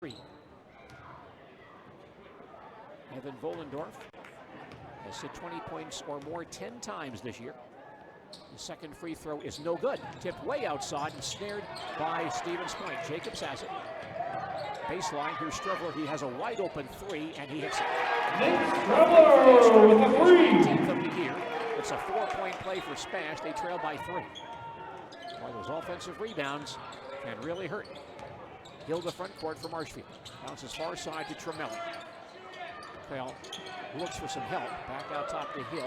3. Evan Volendorf has hit 20 points or more 10 times this year. The second free throw is no good. Tipped way outside and snared by Stevens Point. Jacobs has it. Baseline, here's Strevler. He has a wide open 3 and he hits it. Strevler with a 3. 19th of the year. It's a 4-point play for SPASH. They trail by 3. Well, those offensive rebounds can really hurt. Hill to front court for Marshfield. Bounces far side to Tremelli. Well, looks for some help. Back out top to Hill.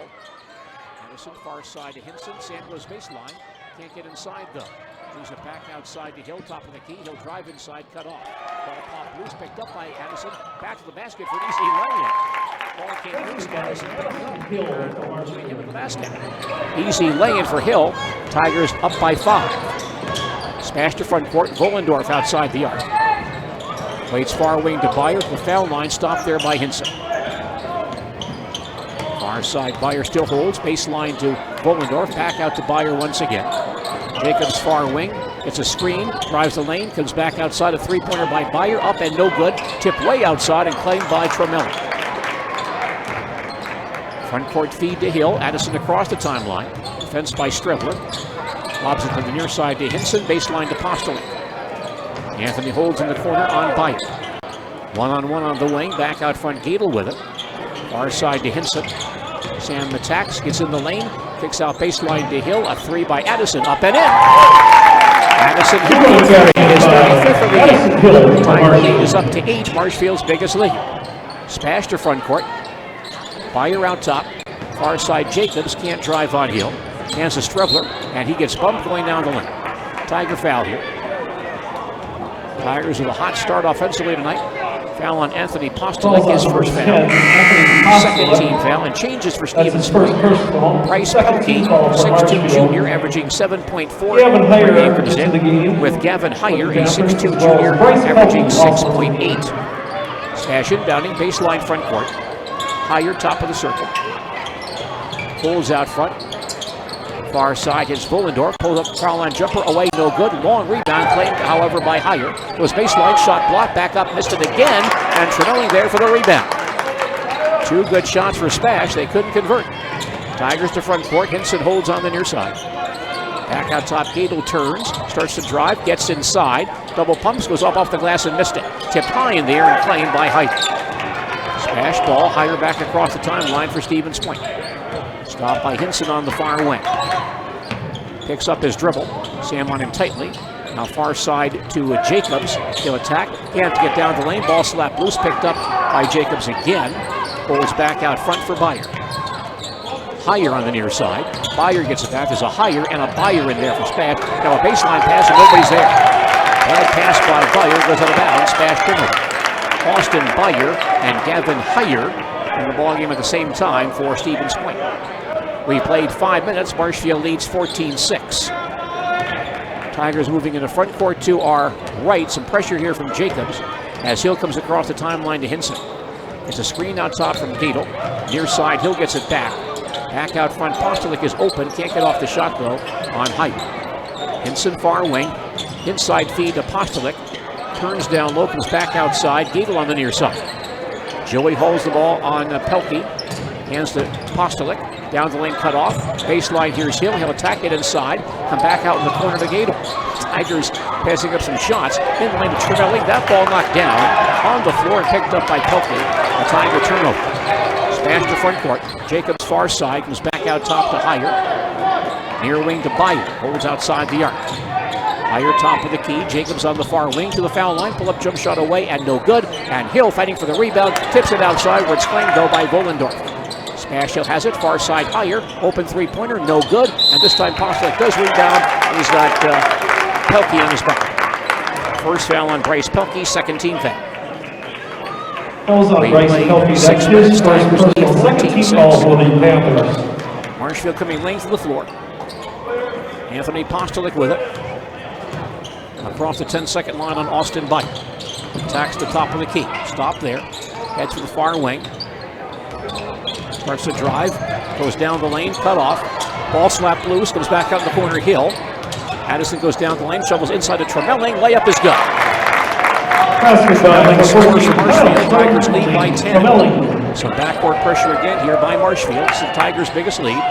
Anderson far side to Hinson. Sam goes baseline. Can't get inside though. Moves it back outside to Hill, top of the key. He'll drive inside, cut off. Ball pop loose, picked up by Anderson. Back to the basket for an easy lay-in. Ball came loose. Anderson putting him in the basket. Easy lay-in for Hill. Tigers up by 5. Smash to front court. Volendorf outside the arc. Waits far wing to Byer. The foul line stopped there by Hinson. Far side, Byer still holds. Baseline to Volendorf. Back out to Byer once again. Jacobs far wing. It's a screen. Drives the lane. Comes back outside. A three-pointer by Byer. Up and no good. Tipped way outside and claimed by Tremelli. Front court feed to Hill. Addison across the timeline. Defense by Strevler. Lobs it to the near side to Hinson. Baseline to Postoli. Anthony holds in the corner on Byer. One-on-one on the wing. Back out front. Gadel with it. Far side to Hinson. Sam attacks. Gets in the lane. Kicks out baseline to Hill. A 3 by Addison. Up and in. Addison his 35th of the year. Tiger lead is up to 8. Marshfield's biggest lead. Spash to front court. Byer out top. Far side Jacobs can't drive on Hill. Hands to Strevler, and he gets bumped going down the lane. Tiger foul here. Tigers with a hot start offensively tonight. Foul on Anthony Postolic, his first foul. Second team foul, and changes for Stevens Point. Bryce Pelkey, 6'2 junior, averaging 7.4 per game comes in, with Gavin Heyer, a 6'2 junior, averaging 6.8. Smash inbounding, baseline front court. Heyer, top of the circle. Pulls out front. Far side hits Volendorf, pulls up the foul line jumper, away, no good. Long rebound claimed, however, by Heyer. Was baseline shot blocked, back up, missed it again, and Tremelli there for the rebound. 2 good shots for Spash, they couldn't convert. Tigers to front court, Hinson holds on the near side. Back out top, Gadel turns, starts to drive, gets inside. Double pumps, goes up off the glass and missed it. Tipped high in the air and claimed by Heyer. Spash ball, Heyer back across the timeline for Stevens Point. Stopped by Hinson on the far wing. Picks up his dribble. Sam on him tightly. Now far side to Jacobs. He'll attack. Can't get down the lane. Ball slapped loose. Picked up by Jacobs again. Pulls back out front for Byer. Heyer on the near side. Byer gets it back. There's a Heyer and a Byer in there for Spash. Now a baseline pass and nobody's there. Bad pass by Byer. Goes out of bounds. Spash penalty. Austin Byer and Gavin Heyer in the ballgame at the same time for Stevens Point. We played 5 minutes. Marshfield leads 14-6. Tigers moving into front court to our right. Some pressure here from Jacobs as Hill comes across the timeline to Hinson. It's a screen out top from Gadel. Near side, Hill gets it back. Back out front, Postolic is open. Can't get off the shot though on Heyer. Hinson far wing. Inside feed to Postolic. Turns down low, comes back outside. Gadel on the near side. Joey holds the ball on Pelkey. Hands to Postolic. Down the lane, cut off. Baseline, here's Hill. He'll attack it inside. Come back out in the corner to Gadel. Tigers passing up some shots. In the lane to Tremelli. That ball knocked down on the floor and picked up by Pelkey. A Tiger turnover. Smash to front court. Jacobs far side. Comes back out top to Heyer. Near wing to Byer. Holds outside the arc. Heyer top of the key. Jacobs on the far wing to the foul line. Pull up jump shot away and no good. And Hill fighting for the rebound. Tips it outside where it's claimed though by Volendorf. Smash Hill has it, far side Heyer, open three-pointer, no good, and this time Postolic does rebound. He's got Pelkey on his back. First foul on Bryce Pelkey, second team foul. Fouls on Bryce Pelkey, that's his first personal, second team foul for the Panthers. Marshfield coming length of the floor. Anthony Postolic with it. Across the 10-second line on Austin Byer. Attacks the top of the key, stop there, heads to the far wing. Starts to drive, goes down the lane, cut off. Ball slapped loose, comes back out in the corner, Hill. Addison goes down the lane, shovels inside to Tremelli. Layup is good. Tremmelling scores for Marshfield. Tigers lead by 10. So backcourt pressure again here by Marshfield. It's the Tigers' biggest lead.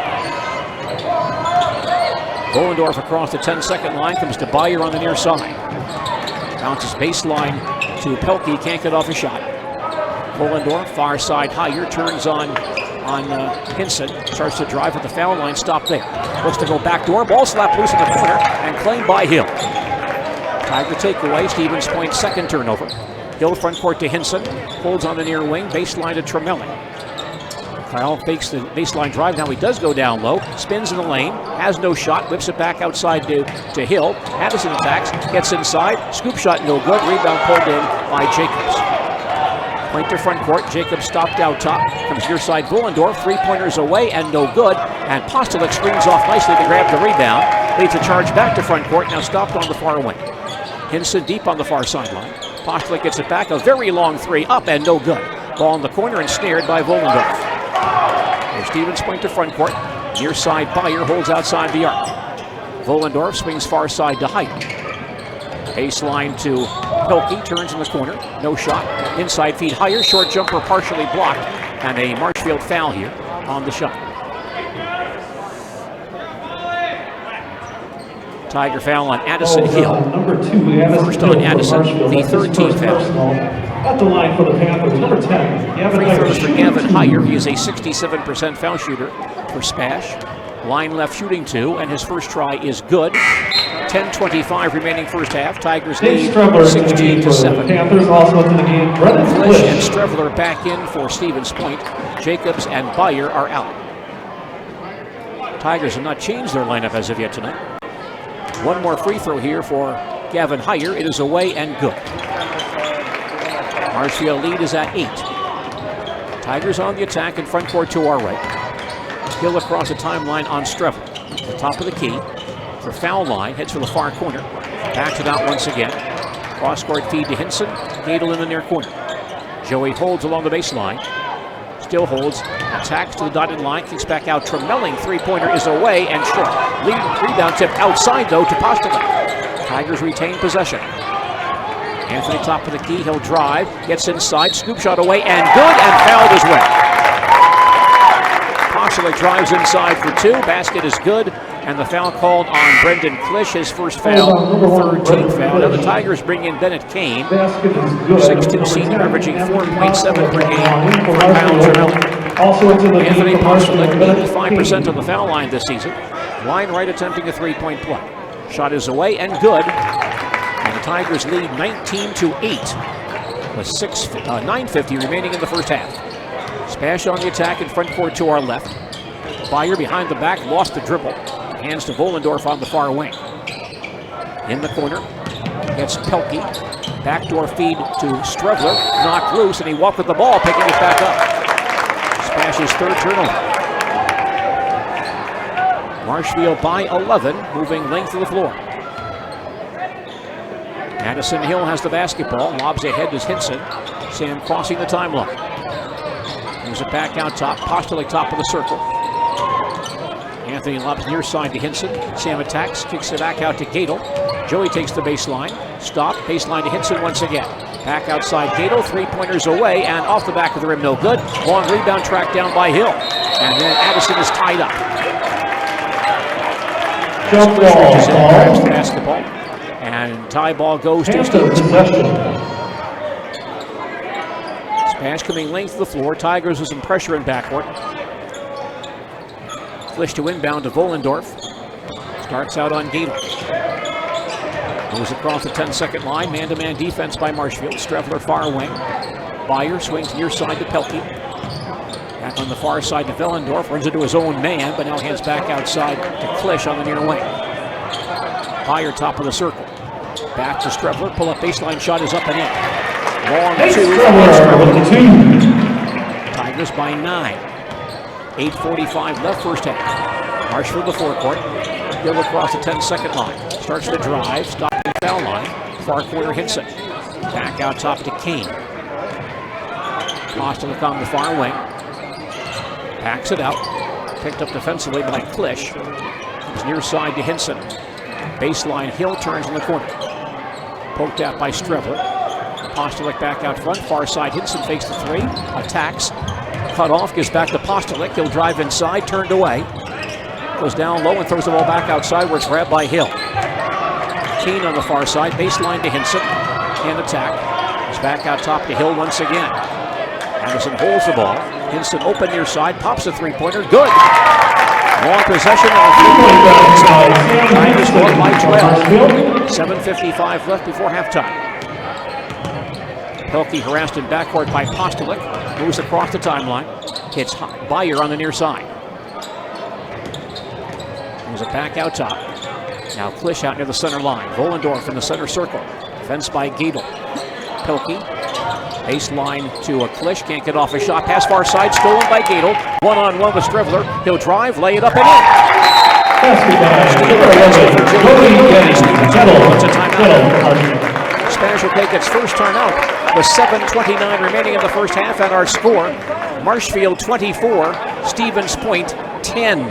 Bollendorf across the 10-second line, comes to Bayer on the near side. Bounces baseline to Pelkey, can't get off a shot. Bollendorf, far side higher, turns on Hinson, starts to drive at the foul line, stop there. Looks to go backdoor, ball slapped loose in the corner, and claimed by Hill. Tiger takeaway, Stevens Point, second turnover. Hill front court to Hinson, holds on the near wing, baseline to Tremelli. Kyle fakes the baseline drive, now he does go down low, spins in the lane, has no shot, whips it back outside to Hill. Addison attacks, gets inside, scoop shot no good, rebound pulled in by Jacobs. Point to front court, Jacobs stopped out top, comes near side Bollendorf, three-pointers away and no good, and Postolic screens off nicely to grab the rebound, leads a charge back to front court, now stopped on the far wing. Hinson deep on the far sideline. Postolic gets it back, a very long three, up and no good. Ball in the corner and snared by Bollendorf. There's Stevens Point to front court. Near side Bayer holds outside the arc. Bollendorf swings far side to Height. Baseline to Pelkey, turns in the corner. No shot. Inside feed higher. Short jumper partially blocked. And a Marshfield foul here on the shot. Tiger foul on Addison Hill. Number 2, Addison First on Addison, the third team foul. At the line for the Panthers, number 10. Free throws for Gavin Heyer. He is a 67% foul shooter for SPASH. Line left shooting 2, and his first try is good. 10:25 remaining first half. Tigers lead 16-7. Panthers also to the game. Klisch and Strevler back in for Stevens Point. Jacobs and Bayer are out. Tigers have not changed their lineup as of yet tonight. One more free throw here for Gavin Heyer. It is away and good. Marshfield lead is at 8. Tigers on the attack in front court to our right. Hill across the timeline on Strevler. The top of the key. For foul line, heads for the far corner. Backs it out once again. Cross-court feed to Hinson. Gadel in the near corner. Joey holds along the baseline. Still holds. Attacks to the dotted line. Kicks back out. Tremelling three-pointer is away and short. Rebound tip outside, though, to Postolic. Tigers retain possession. Anthony top of the key. He'll drive. Gets inside. Scoop shot away and good, and fouled as well. Postolic drives inside for 2. Basket is good. And the foul called on Brendan Klisch, his first foul, third team foul. Now the Tigers bring in Bennett Kane, 6'2" senior, averaging 4.7 per game, 4 pounds or more. Anthony Postolic, 85% on the foul line this season. Line right attempting a three-point play. Shot is away and good. And the Tigers lead 19-8 with 9:50 remaining in the first half. SPASH on the attack in front court to our left. Bayer behind the back, lost the dribble. Hands to Bollendorf on the far wing. In the corner, gets Pelkey. Backdoor feed to Strevler. Knocked loose, and he walked with the ball, picking it back up. SPASH's third turnover. Marshfield by 11, moving length of the floor. Addison Hill has the basketball, lobs ahead to Hinson. Sam crossing the timeline. Moves it back out top, Postolic top of the circle. Anthony lobs near side to Hinson. Sam attacks, kicks it back out to Gadel. Joey takes the baseline. Stop, baseline to Hinson once again. Back outside Gadel, three-pointers away, and off the back of the rim, no good. Long rebound tracked down by Hill. And then Addison is tied up. Jump ball. Grabs the basketball. And tie ball goes to Stevens. SPASH coming length of the floor. Tigers with some pressure in backcourt. Klisch to inbound to Bollendorf. Starts out on Gadel. Moves across the 10-second line. Man-to-man defense by Marshfield. Strevler far wing. Bayer swings near side to Pelkey. Back on the far side to Bollendorf. Runs into his own man, but now hands back outside to Klisch on the near wing. Bayer top of the circle. Back to Strevler. Pull-up baseline shot is up and in. Long two. Tigers by 9. 8:45 left first half. Marshfield the forecourt. Hill across the 10-second line. Starts the drive, stopping the foul line. Far corner Hinson. Back out top to Kane. Postolic on the far wing. Backs it out. Picked up defensively by Klisch. Comes near side to Hinson. Baseline, Hill turns in the corner. Poked out by Strevler. Postolic back out front. Far side, Hinson fakes the three. Attacks. Cut off, gives back to Postolic. He'll drive inside, turned away. Goes down low and throws the ball back outside where it's grabbed by Hill. Kane on the far side, baseline to Hinson. And attack. He's back out top to Hill once again. Anderson holds the ball. Hinson open near side, pops a three-pointer. Good! Long possession of the three-pointer. Tigers scored by 12. 7:55 left before halftime. Pelkey harassed in backcourt by Postolic. Moves across the timeline. Hits Byer on the near side. Moves it back out top. Now Klisch out near the center line. Volendorf in the center circle. Defense by Gadel. Pelkey. Baseline to a Klisch. Can't get off a shot. Pass far side. Stolen by Gadel. One-on-one with Strivler. He'll drive. Lay it up and in. Spanish will take its first timeout with 7:29 remaining in the first half, and our score, Marshfield 24, Stevens Point 10.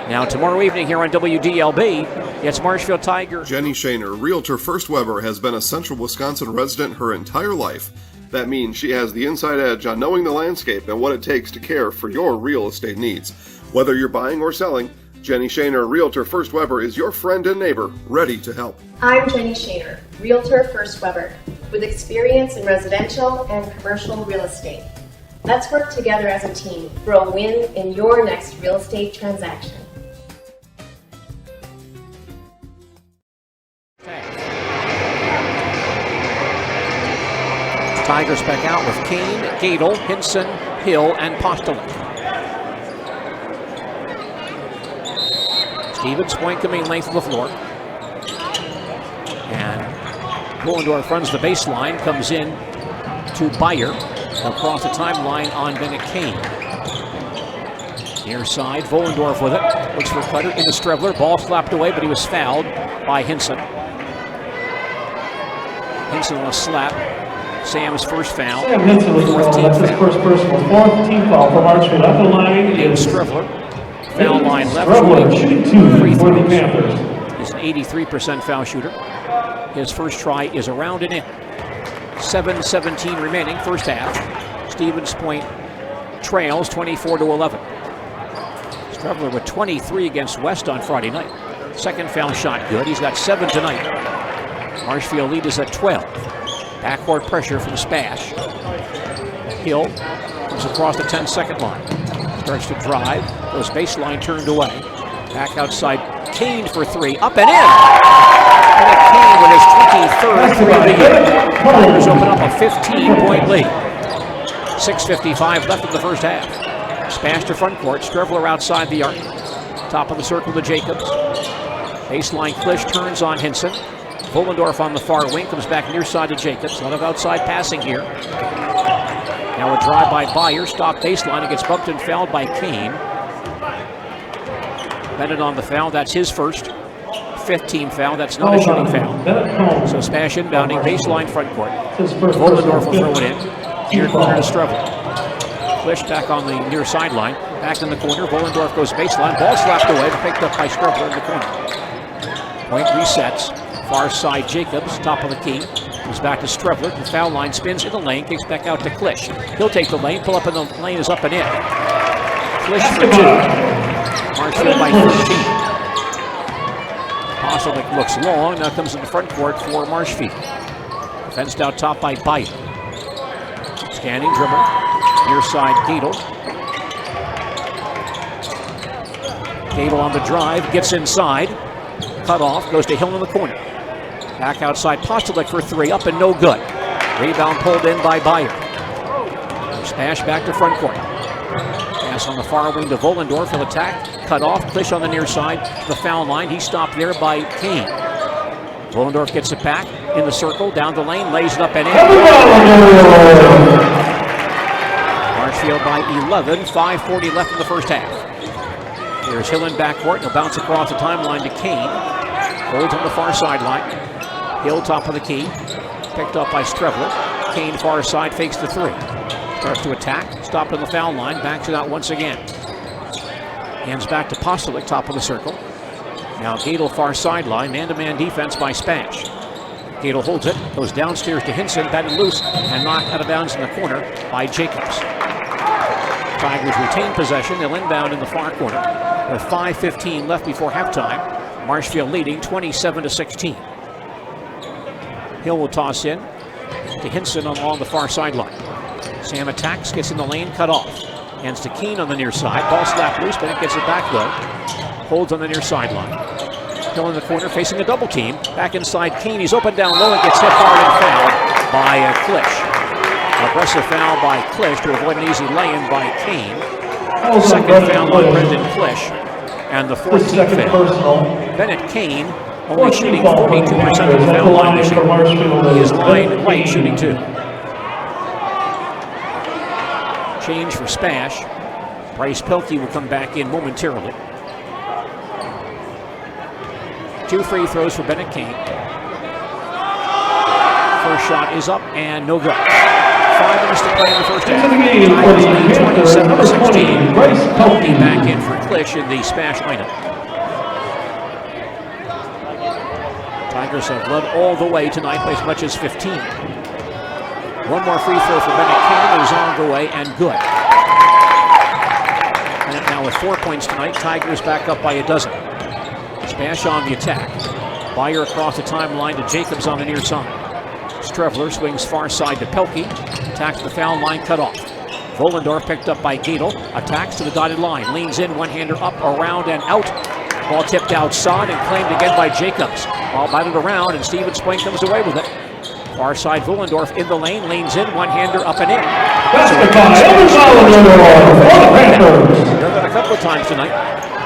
Now tomorrow evening here on WDLB, it's Marshfield Tigers. Jenny Shaner, Realtor First Weber, has been a Central Wisconsin resident her entire life. That means she has the inside edge on knowing the landscape and what it takes to care for your real estate needs. Whether you're buying or selling, Jenny Shaner, Realtor First Weber, is your friend and neighbor, ready to help. I'm Jenny Shaner, Realtor First Weber, with experience in residential and commercial real estate. Let's work together as a team for a win in your next real estate transaction. Tigers back out with Kane, Gadel, Hinson, Hill, and Postolic. Stevens Point coming length of the floor. And Volendorf runs the baseline, comes in to Byer. Across the timeline on Bennett Kane. Near side, Volendorf with it. Looks for Cutter into Strevler. Ball slapped away, but he was fouled by Hinson. Hinson on a slap. Sam's first foul. Sam Hinson with fourth team that's his foul. first personal. Fourth team foul for Marshfield. At the line is Strevler. Foul line left. Strevler shooting two Free for the throws. Panthers. He's an 83% foul shooter. His first try is around and in. 7:17 remaining, first half. Stevens Point trails 24-11. Strevler with 23 against West on Friday night. Second foul shot good. He's got 7 tonight. Marshfield lead is at 12. Backcourt pressure from SPASH. Hill comes across the 10-second line. Starts to drive. Goes baseline, turned away. Back outside. Kane for three. Up and in! And Kane with his 23rd three of the year. Tigers open up a 15-point lead. 6:55 left in the first half. SPASH to front court. Strevler outside the arc. Top of the circle to Jacobs. Baseline Klisch turns on Hinson. Volendorf on the far wing, comes back near side to Jacobs. A lot of outside passing here. Now a drive by Byer, stop baseline, it gets bumped and fouled by Kane. Bennett on the foul, that's his first. 5th team foul, that's not a shooting foul. So SPASH inbounding, baseline front court. Volendorf will throw it in. Near corner to Strevler. Klisch back on the near sideline. Back in the corner, Volendorf goes baseline. Ball slapped away, picked up by Strevler in the corner. Point resets. Far side Jacobs, top of the key. Comes back to Strevler. The foul line spins in the lane, kicks back out to Klisch. He'll take the lane, pull up in the lane, is up and in. Klisch for 2. Marshfield by 13. Postolic looks long, now comes in the front court for Marshfield. Fenced out top by Byer. Scanning dribble. Near side Gadel. Gadel on the drive, gets inside. Cut off, goes to Hill in the corner. Back outside, Postolic for 3, up and no good. Rebound pulled in by Byer. SPASH back to front court. Pass on the far wing to Volendorf, he'll attack. Cut off, Klisch on the near side, the foul line. He's stopped there by Kane. Volendorf gets it back, in the circle, down the lane, lays it up and in. Marshfield by 11, 5:40 left in the first half. Here's Hill in backcourt, he'll bounce across the timeline to Kane. Holds on the far sideline. Hill top of the key, picked up by Strevler. Kane far side, fakes the 3. Starts to attack, stopped on the foul line, backs it out once again. Hands back to Postolic, top of the circle. Now Gadel far sideline, man-to-man defense by SPASH. Gadel holds it, goes downstairs to Hinson, batted loose, and knocked out of bounds in the corner by Jacobs. Tigers retain possession. They'll inbound in the far corner with 5:15 left before halftime. Marshfield leading 27-16. Hill will toss in to Hinson along the far sideline. Sam attacks, gets in the lane, cut off. Hands to Keene on the near side. Ball slapped loose, Bennett gets it back though. Holds on the near sideline. Hill in the corner facing a double team. Back inside Keene. He's open down low and gets hit hard and fouled by Klisch. Aggressive foul by Klisch to avoid an easy lay-in by Kane. Second foul on Brendan Klisch. And the 14th foul. Bennett Kane only shooting 42% of the foul line this year. He is line right shooting 2. Change for SPASH. Bryce Pelkey will come back in momentarily. 2 free throws for Bennett Kane. First shot is up and no good. 5 minutes to play in the first half. 27-16. Pelkey back in for Klisch in the SPASH lineup. Tigers have led all the way tonight by as much as 15. One more free throw for Bennett Kane is on the way and good. And now with 4 points tonight, Tigers back up by a dozen. SPASH on the attack. Byer across the timeline to Jacobs on the near side. Strevler swings far side to Pelkey. Attacks the foul line, cut off. Vollendorf picked up by Gadel. Attacks to the dotted line. Leans in, one-hander up, around, and out. Ball tipped outside and claimed again by Jacobs. Ball batted around, and Steven Swain comes away with it. Far side, Vollendorf in the lane. Leans in, one-hander up and in. Done that a couple of times tonight.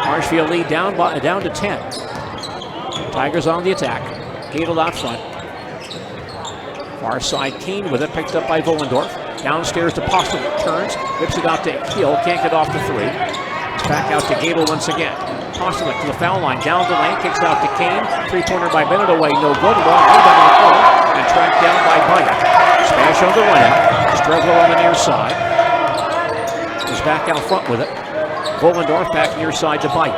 Marshfield lead down to 10. Tigers on the attack. Gadel out front. Far side, Keene with it, picked up by Vollendorf. Downstairs to Postleman, turns, whips it out to Hill, can't get off the 3. Back out to Gadel once again. Postleman to the foul line, down the lane, kicks out to Kane. 3-pointer by Bennett away, no good. Long rebound in the corner, and tracked down by Byer. SPASH on the run out. Strevler on the near side. Is back out front with it. Vollendorf back near side to Byer.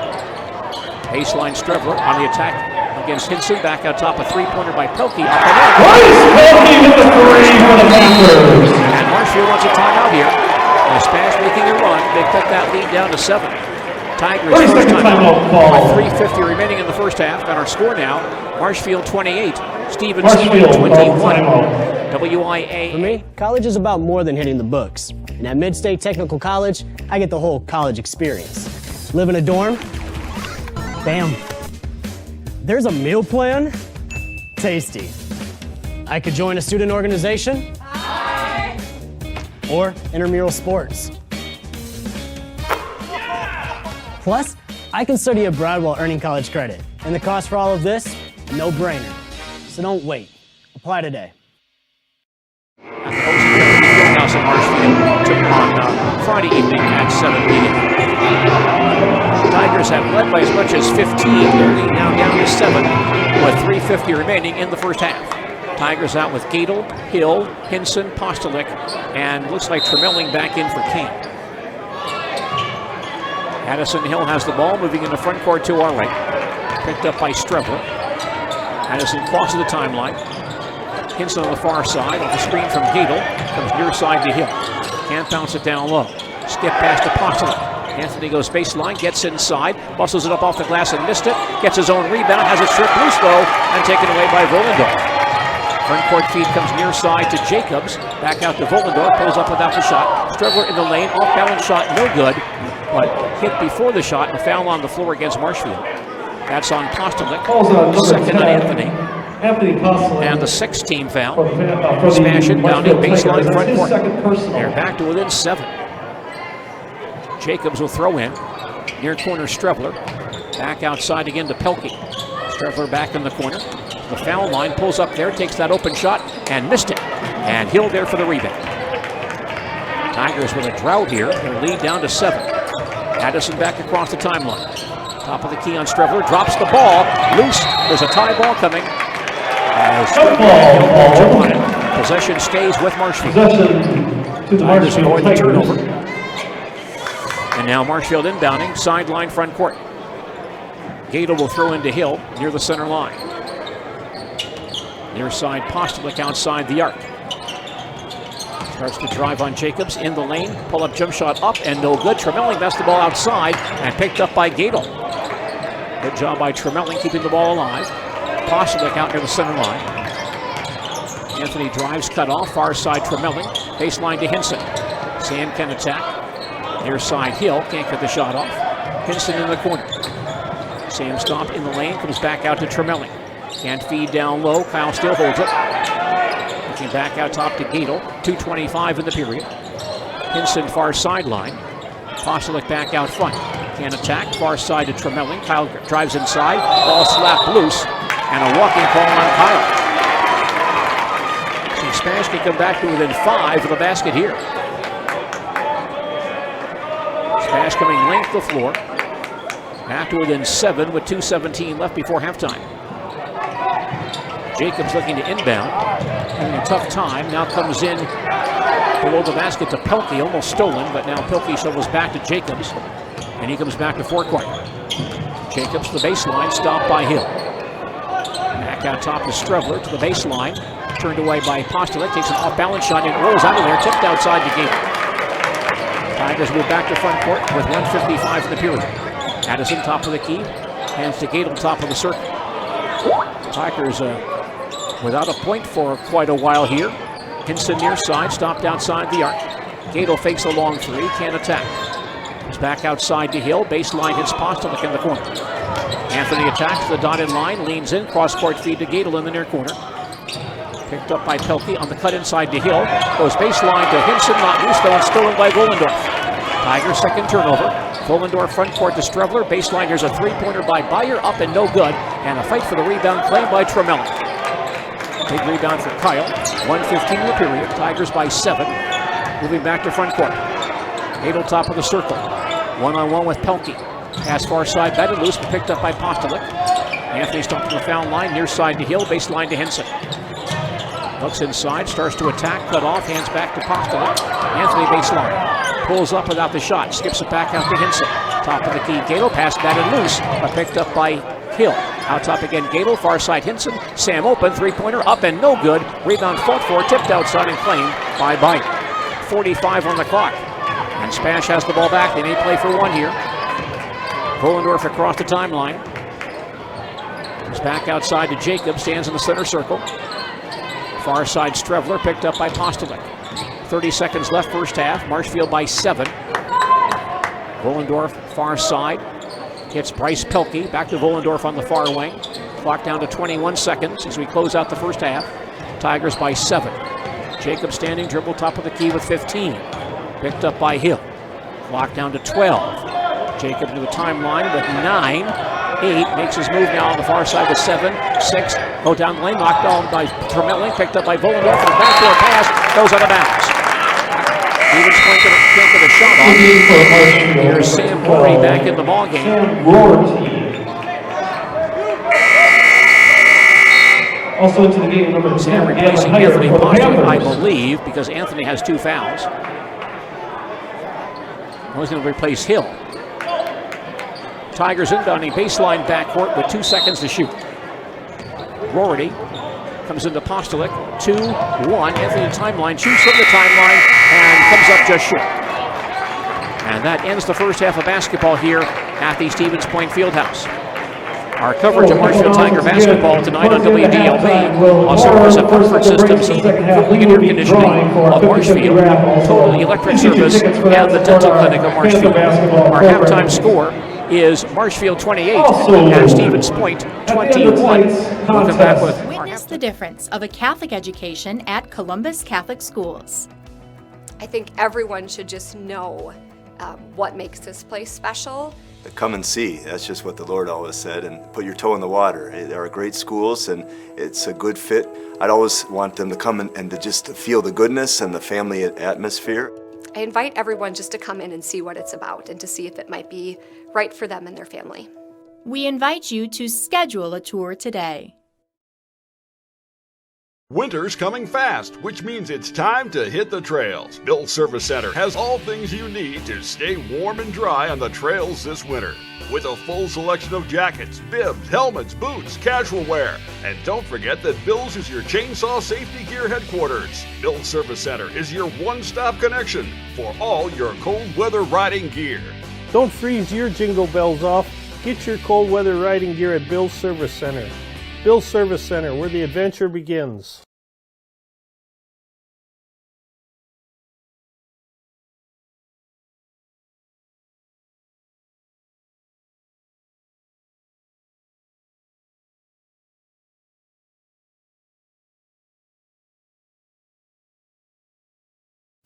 Baseline Strevler on the attack against Hinson. Back out top, a 3-pointer by Pelkey. Up and in. Pelkey with the 3 for the Panthers. And Marshfield wants a timeout here. And SPASH making a run. They cut that lead down to 7. Tigers first timeout. 3:50 remaining in the first half. And our score now, Marshfield 28, Stevens 21. WIA. For me, college is about more than hitting the books. And at Mid-State Technical College, I get the whole college experience. Live in a dorm? Bam. There's a meal plan? Tasty. I could join a student organization? Hi. Or intramural sports. Plus, I can study abroad while earning college credit. And the cost for all of this? No brainer. So don't wait. Apply today. House in Marshfield took on Friday evening at 7 p.m. Tigers have led by as much as 15. Their lead now down to 7 with 3:50 remaining in the first half. Tigers out with Gadel, Hill, Hinson, Postolick, and looks like Tremelling back in for Kane. Addison Hill has the ball, moving in the front court to our right. Picked up by Strevler. Addison crosses the timeline. Hinson on the far side, off the screen from Gadel, comes near side to Hill. Can't bounce it down low. Skip pass to Postolick. Anthony goes baseline, gets inside, muscles it up off the glass and missed it. Gets his own rebound, has it stripped loose though, and taken away by Vollendorf. Front court feed comes near side to Jacobs. Back out to Vollendorf, pulls up without the shot. Strevler in the lane, off balance shot, no good. But hit before the shot and a foul on the floor against Marshfield. That's on Postolick. Second on Anthony. And the 6th-team foul. SPASH inbounding, baseline front court. They're back to within 7. Jacobs will throw in. Near corner Strevler. Back outside again to Pelkey. Strevler back in the corner. The foul line, pulls up there, takes that open shot and missed it. And Hill there for the rebound. Tigers with a drought here. Their lead down to 7. Addison back across the timeline. Top of the key on Strevler. Drops the ball. Loose. There's a tie ball coming. Possession stays with Marshfield. Tigers avoid the turnover. And now Marshfield inbounding, sideline front court. Gadel will throw into Hill near the center line. Near side, Postolic outside the arc. Starts to drive on Jacobs in the lane. Pull-up jump shot up and no good. Tremelling messed the ball outside and picked up by Gadel. Good job by Tremelling keeping the ball alive. Postolic out near the center line. Anthony drives, cut off. Far side, Tremelling. Baseline to Hinson. Sam can attack. Near side, Hill. Can't get the shot off. Hinson in the corner. Sam stopped in the lane. Comes back out to Tremelling. Can't feed down low. Kyle still holds it. Looking back out top to Gadel. 2:25 in the period. Hinson far sideline. Postolic back out front. Can attack. Far side to Tremelling. Kyle drives inside. Ball slapped loose. And a walking call on Kyle. So SPASH can come back to within 5 of the basket here. SPASH coming length the floor. Back to within 7 with 2:17 left before halftime. Jacobs looking to inbound. Having a tough time. Now comes in below the basket to Pelkey. Almost stolen, but now Pelkey shovels back to Jacobs. And he comes back to forecourt. Jacobs to the baseline. Stopped by Hill. Back out top to Strevler to the baseline. Turned away by Postolic. Takes an off-balance shot and rolls out of there. Tipped outside the game. Tigers move back to front court with 1:55 in the period. Addison top of the key. Hands to Gadel top of the circle. Tigers without a point for quite a while here. Hinson near side, stopped outside the arc. Gadel fakes a long three, can't attack. He's back outside to Hill, baseline hits Postolic in the corner. Anthony attacks the dotted line, leans in, cross-court feed to Gadel in the near corner. Picked up by Pelkey on the cut inside to Hill. Goes baseline to Hinson, not loose though, and stolen by Vollendorf. Tigers second turnover. Vollendorf front court to Strevler. Baseline, here's a three-pointer by Byer, up and no good. And a fight for the rebound claimed by Tremelling. Big rebound for Kyle. 1:15 in the period. Tigers by 7. Moving back to front court. Gadel top of the circle. One-on-one with Pelkey. Pass far side, batted loose, but picked up by Postolic. Anthony stopped to the foul line. Near side to Hill. Baseline to Hinson. Looks inside, starts to attack, cut off, hands back to Postolic. Anthony baseline. Pulls up without the shot, skips it back out to Hinson. Top of the key, Gadel, pass batted loose, but picked up by Hill. Out top again, Gadel, far side Hinson. Sam open, three-pointer, up and no good. Rebound fought for, tipped outside and claimed by Byer. 45 on the clock. And SPASH has the ball back. They may play for one here. Vollendorf across the timeline. He's back outside to Jacob, stands in the center circle. Far side Strevler, picked up by Postolic. 30 seconds left first half. Marshfield by 7. Vollendorf far side. Hits Bryce Pelkey. Back to Vollendorf on the far wing. Clock down to 21 seconds as we close out the first half. Tigers by 7. Jacob standing, dribble top of the key with 15. Picked up by Hill. Clock down to 12. Jacob to the timeline with 9. 8, makes his move now on the far side with 7, 6, go down the lane, knocked down by Tremelling, picked up by Vollendorf, and a backdoor pass goes out of bounds. Stevens can't get a shot off. Here's Sam Rory back in the ballgame. Also into the game, number 10, Sam replacing Anthony Postolic, I believe, because Anthony has 2 fouls. He's going to replace Hill. Tigers inbounding baseline backcourt with 2 seconds to shoot. Rorty comes into Postolic. 2-1. Anthony timeline, shoots from the timeline and comes up just short. And that ends the first half of basketball here at the Stevens Point Fieldhouse. Our coverage of Marshfield Tiger basketball tonight on WDLB also offers a comfort systems, heating, cooling, and air conditioning of Marshfield, Total Electric Service, and the Dental Clinic of Marshfield. Our halftime score is Marshfield 28 at Stevens Point 21. We'll come back with Witness the difference of a Catholic education at Columbus Catholic Schools. I think everyone should just know what makes this place special. Come and see. That's just what the Lord always said, and put your toe in the water. There are great schools, and it's a good fit. I'd always want them to come and to just feel the goodness and the family atmosphere. I invite everyone just to come in and see what it's about and to see if it might be right for them and their family. We invite you to schedule a tour today. Winter's coming fast, which means it's time to hit the trails. Bill's Service Center has all things you need to stay warm and dry on the trails this winter. With a full selection of jackets, bibs, helmets, boots, casual wear. And don't forget that Bill's is your chainsaw safety gear headquarters. Bill's Service Center is your one-stop connection for all your cold weather riding gear. Don't freeze your jingle bells off. Get your cold weather riding gear at Bill's Service Center. Bill's Service Center, where the adventure begins.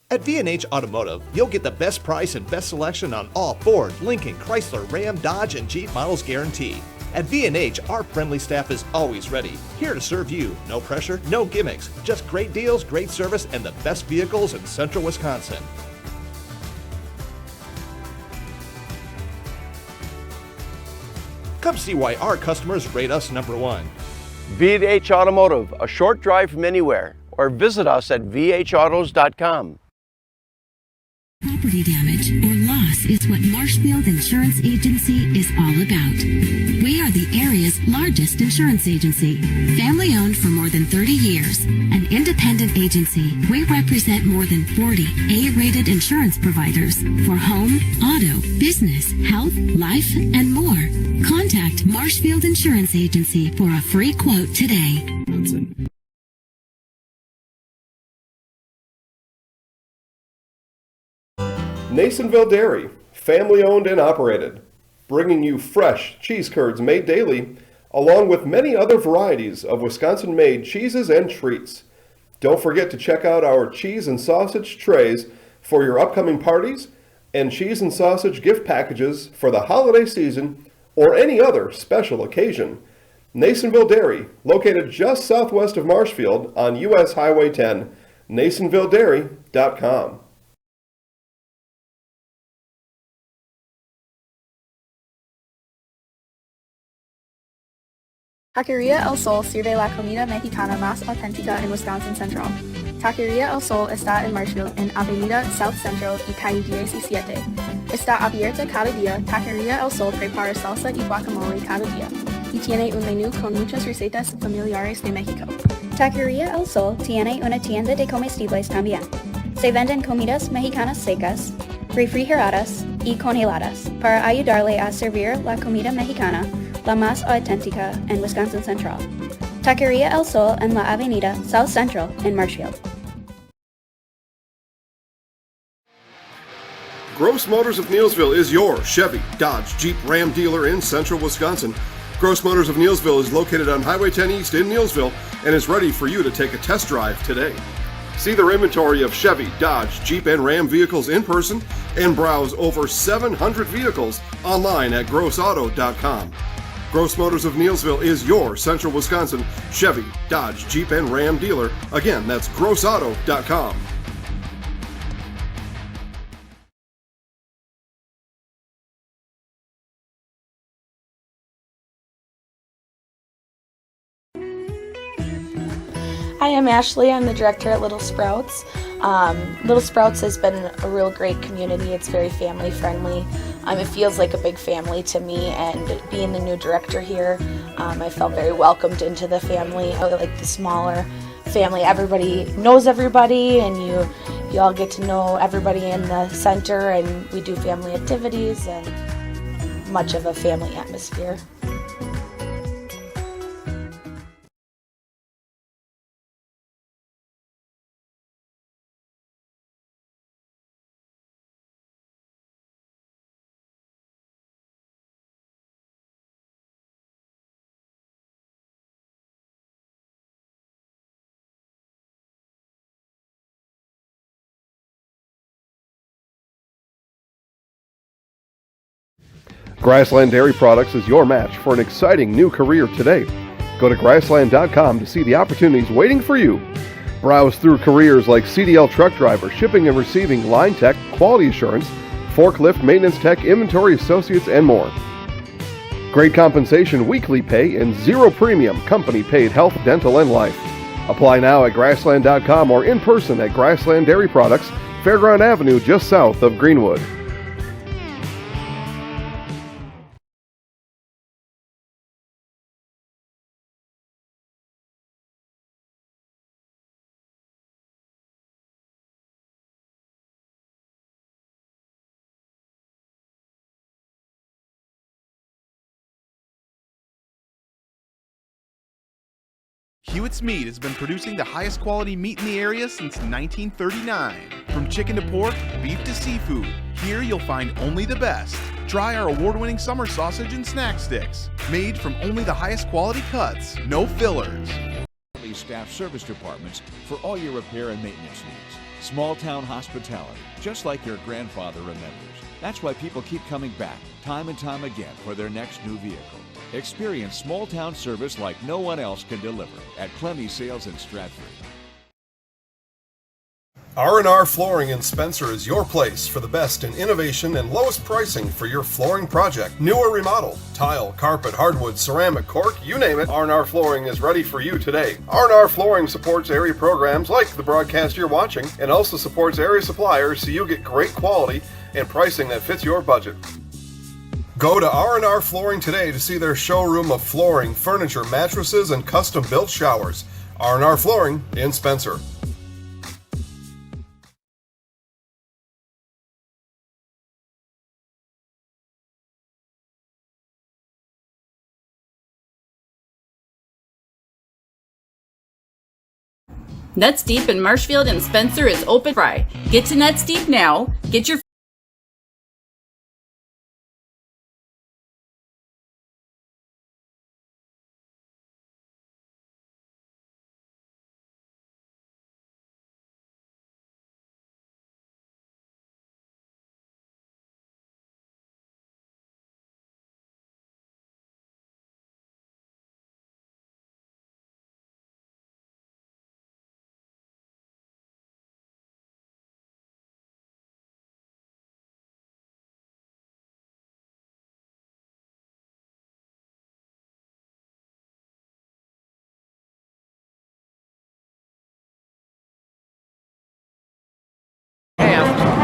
At V&H Automotive, you'll get the best price and best selection on all Ford, Lincoln, Chrysler, Ram, Dodge, and Jeep models guaranteed. At V&H, our friendly staff is always ready, here to serve you. No pressure, no gimmicks, just great deals, great service, and the best vehicles in central Wisconsin. Come see why our customers rate us #1. V&H Automotive, a short drive from anywhere, or visit us at vhautos.com. Property damage or loss is what Marshfield Insurance Agency is all about. We are the area's largest insurance agency, family owned for more than 30 years. An independent agency, we represent more than 40 A-rated insurance providers for home, auto, business, health, life, and more. Contact Marshfield Insurance Agency for a free quote today. Nasonville Dairy, family owned and operated, bringing you fresh cheese curds made daily, along with many other varieties of Wisconsin-made cheeses and treats. Don't forget to check out our cheese and sausage trays for your upcoming parties and cheese and sausage gift packages for the holiday season or any other special occasion. Nasonville Dairy, located just southwest of Marshfield on US Highway 10, nasonvilledairy.com. Taqueria El Sol sirve la comida mexicana más auténtica en Wisconsin Central. Taqueria El Sol está en Marshfield, en Avenida South Central y Calle 17. Está abierta cada día. Taqueria El Sol prepara salsa y guacamole cada día y tiene un menú con muchas recetas familiares de México. Taqueria El Sol tiene una tienda de comestibles también. Se venden comidas mexicanas secas, refrigeradas y congeladas para ayudarle a servir la comida mexicana la más auténtica en Wisconsin Central. Taqueria El Sol en la Avenida South Central en Marshfield. Gross Motors of Neillsville is your Chevy, Dodge, Jeep, Ram dealer in central Wisconsin. Gross Motors of Neillsville is located on Highway 10 East in Neillsville and is ready for you to take a test drive today. See their inventory of Chevy, Dodge, Jeep, and Ram vehicles in person and browse over 700 vehicles online at grossauto.com. Gross Motors of Neillsville is your central Wisconsin Chevy, Dodge, Jeep, and Ram dealer. Again, that's grossauto.com. Hi, I'm Ashley. I'm the director at Little Sprouts. Little Sprouts has been a real great community. It's very family friendly. It feels like a big family to me, and being the new director here, I felt very welcomed into the family. I like the smaller family. Everybody knows everybody, and you all get to know everybody in the center, and we do family activities and much of a family atmosphere. Grassland Dairy Products is your match for an exciting new career today. Go to grassland.com to see the opportunities waiting for you. Browse through careers like CDL truck driver, shipping and receiving, line tech, quality assurance, forklift, maintenance tech, inventory associates, and more. Great compensation, weekly pay, and zero premium company paid health, dental, and life. Apply now at grassland.com or in person at Grassland Dairy Products, Fairground Avenue, just south of Greenwood. Hewitt's Meat has been producing the highest quality meat in the area since 1939. From chicken to pork, beef to seafood, here you'll find only the best. Try our award-winning summer sausage and snack sticks, made from only the highest quality cuts, no fillers. Staff service departments for all your repair and maintenance needs. Small town hospitality, just like your grandfather remembers. That's why people keep coming back time and time again for their next new vehicle. Experience small town service like no one else can deliver at Clemmy Sales in Stratford. R&R Flooring in Spencer is your place for the best in innovation and lowest pricing for your flooring project. New or remodel, tile, carpet, hardwood, ceramic, cork, you name it, R&R Flooring is ready for you today. R&R Flooring supports area programs like the broadcast you're watching and also supports area suppliers so you get great quality and pricing that fits your budget. Go to R&R Flooring today to see their showroom of flooring, furniture, mattresses, and custom-built showers. R&R Flooring in Spencer. Nuts Deep in Marshfield and Spencer is open Friday. Get to Nuts Deep now. Get your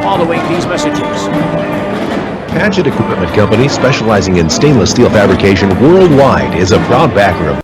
Following these messages. Patchett Equipment Company, specializing in stainless steel fabrication worldwide, is a proud backer of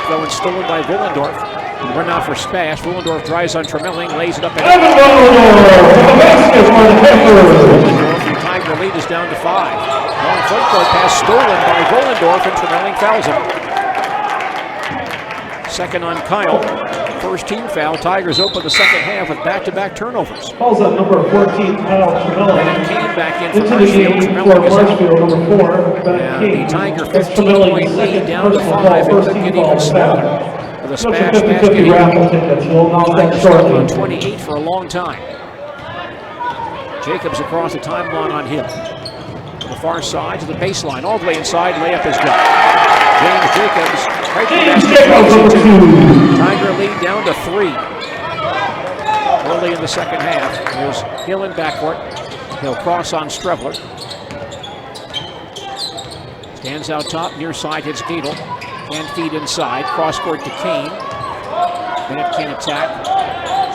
though, and stolen by Wollendorf. Run out for Spash. Wollendorf drives on Tremelling, lays it up and Wollendorf, the Tiger lead is down to 5. Long front court pass stolen by Wollendorf, and Tremelling fouls him. Second on Kyle. First team foul. Tigers open the second half with back-to-back turnovers. Calls up number 14, Kyle Tremelling. And Kane back in for Marshfield. Tremelling is out. And the Tiger 15-point lead down to 5. It could get even smaller. The Spash Panthers getting Tigers on 28 for a long time. Jacobs across the timeline on him. To the far side, to the baseline, all the way inside, layup is good. James Jacobs, right to the basket. Tiger lead down to 3. Early in the second half, there's Hill in backcourt. He'll cross on Strevler. Stands out top, near side, hits Gadel. And feed inside, cross court to Kane. Bennett can attack,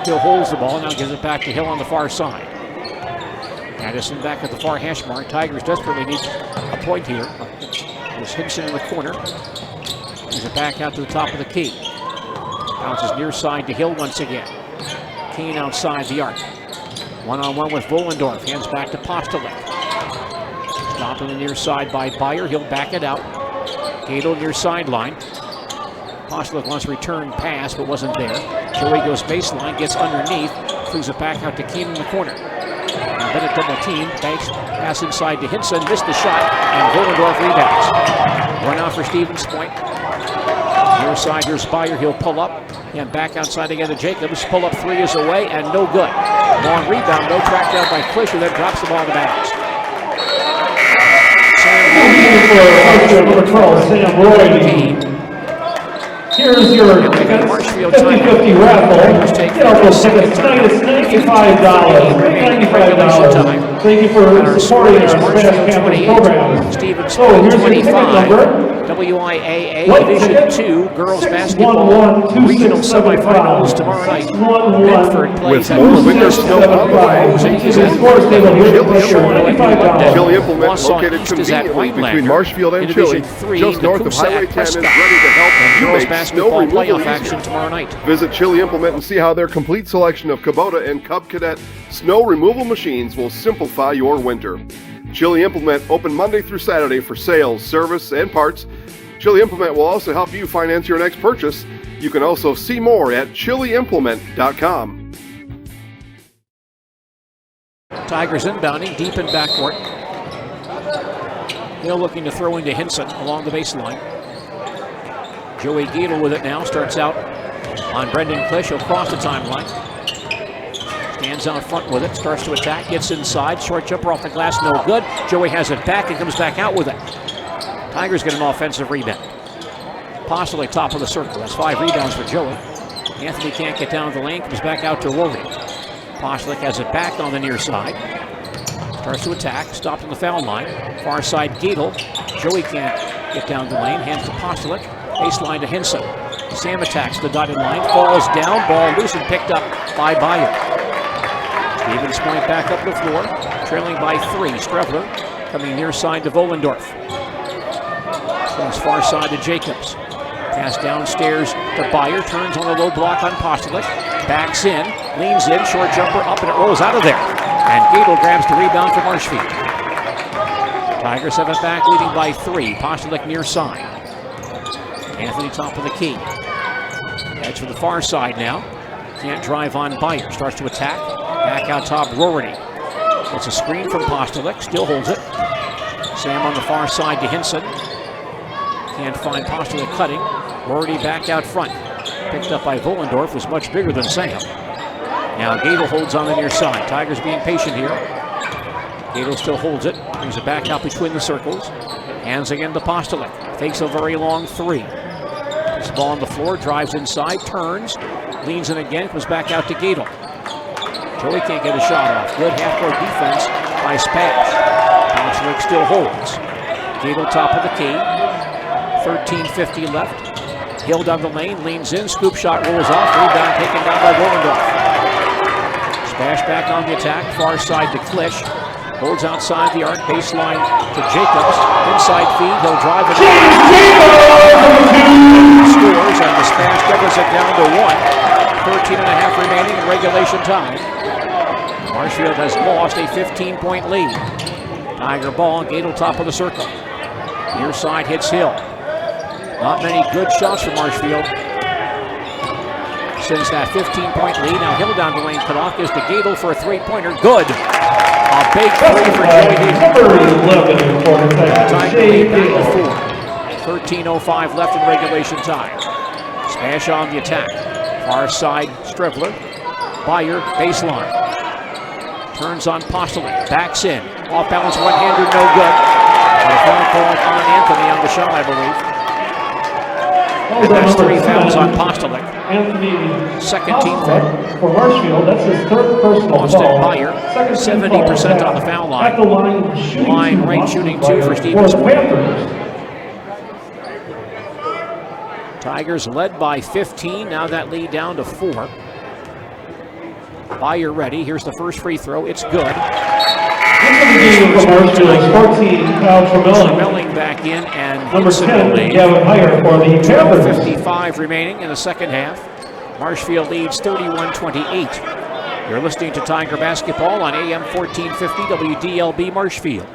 still holds the ball, now gives it back to Hill on the far side. Addison back at the far hash mark. Tigers desperately need a point here. There's Hinson in the corner. Gives it back out to the top of the key. Bounces near side to Hill once again. Kane outside the arc. One-on-one with Wollendorf, hands back to Postolick. Stopped on the near side by Byer, he'll back it out. Gadel near sideline. Postolick wants to return pass, but wasn't there. Joey goes baseline, gets underneath, throws it back out to Keane in the corner. Now Bennett double team, Banks pass inside to Hinson, missed the shot, and Wollendorf rebounds. Run out for Stevens Point. Near side, here's Byer, he'll pull up, and back outside again to Jacobs. Pull up 3 is away, and no good. Long rebound, no track down by Klisch, who then drops the ball in the bounds. Number 12, Sam Roy. Here's your Marshfield 50-50 raffle. Raffle tickets tonight is $95. Thank you for supporting our SPASH Panthers program. Stevens So here's your ticket 25. number. WIAA Division 2 girls basketball regional semifinals tomorrow night. Bedford plays at Chili Implement located conveniently between Marshfield and Chili, just north of Highway 10, is ready to help you make snow removal easier. Tomorrow night. Visit Chili Implement and see how their complete selection of Kubota and Cub Cadet snow removal machines will simplify your winter. Chili Implement open Monday through Saturday for sales, service, and parts. Chili Implement will also help you finance your next purchase. You can also see more at chiliimplement.com. Tigers inbounding deep in backcourt. Hill looking to throw into Hinson along the baseline. Joey Gadel with it now, starts out on Brendan Klisch. He'll cross the timeline. Stands out front with it, starts to attack, gets inside, short jumper off the glass, no good. Joey has it back and comes back out with it. Tigers get an offensive rebound. Postolick top of the circle, that's 5 rebounds for Joey. Anthony can't get down the lane, comes back out to Rory. Postolick has it back on the near side. Starts to attack, stopped on the foul line. Far side Gadel. Joey can't get down the lane, hands to Postolick. Baseline to Hinson. Sam attacks the dotted line, falls down, ball loose and picked up by Byer. Stevens Point back up the floor, trailing by 3. Strevler coming near side to Wollendorf. Swings far side to Jacobs. Pass downstairs to Byer, turns on the low block on Postolick. Backs in, leans in, short jumper up, and it rolls out of there. And Gadel grabs the rebound for Marshfield. Tigers have it back, leading by 3. Postolick near side. Anthony top of the key. Edge for the far side now. Can't drive on Byer. Starts to attack. Back out top, Rorty. It's a screen from Postolick. Still holds it. Sam on the far side to Hinson. Can't find Postolick cutting. Rorty back out front. Picked up by Wollendorf, who's much bigger than Sam. Now Gadel holds on the near side. Tigers being patient here. Gadel still holds it. Brings it back out between the circles. Hands again to Postolick. Fakes a very long 3. Puts the ball on the floor, drives inside, turns, leans in again, comes back out to Gadel. Joey can't get a shot off. Good half-court defense by Spash. Postolick still holds. Gadel top of the key. 13:50 left. Hill down the lane, leans in, scoop shot rolls off, rebound taken down by Wollendorf. Spash back on the attack, far side to Klisch. Holds outside the arc, baseline to Jacobs. Inside feed, he'll drive it. Scores, and the SPASH deficit down to 1. 13 and a half remaining in regulation time. Marshfield has lost a 15-point lead. Tiger ball, Gadel top of the circle. Near side hits Hill. Not many good shots for Marshfield since that 15-point lead. Now Hill down the lane, cut off, gives to Gadel for a three-pointer. Good. A big three for Joey Hill. Tiger lead back to 4. 13:05 left in regulation time. SPASH on the attack. Far side, Strevler. Byer, baseline. Turns on Postolick, backs in. Off balance, one-hander, no good. And a foul call on Anthony on the shot, I believe. And that's 3 fouls on Postolick. Second team foul. For Marshfield, that's his third personal Austin foul. Byer, 70% on the foul line. Line right, shooting 2 for Stevens Point. Tigers led by 15, now that lead down to 4. Byer ready, here's the first free throw, it's good. Tremelling back in, and Hinson will lead. 12:55 remaining in the second half. Marshfield leads 31-28. You're listening to Tiger Basketball on AM 1450 WDLB Marshfield.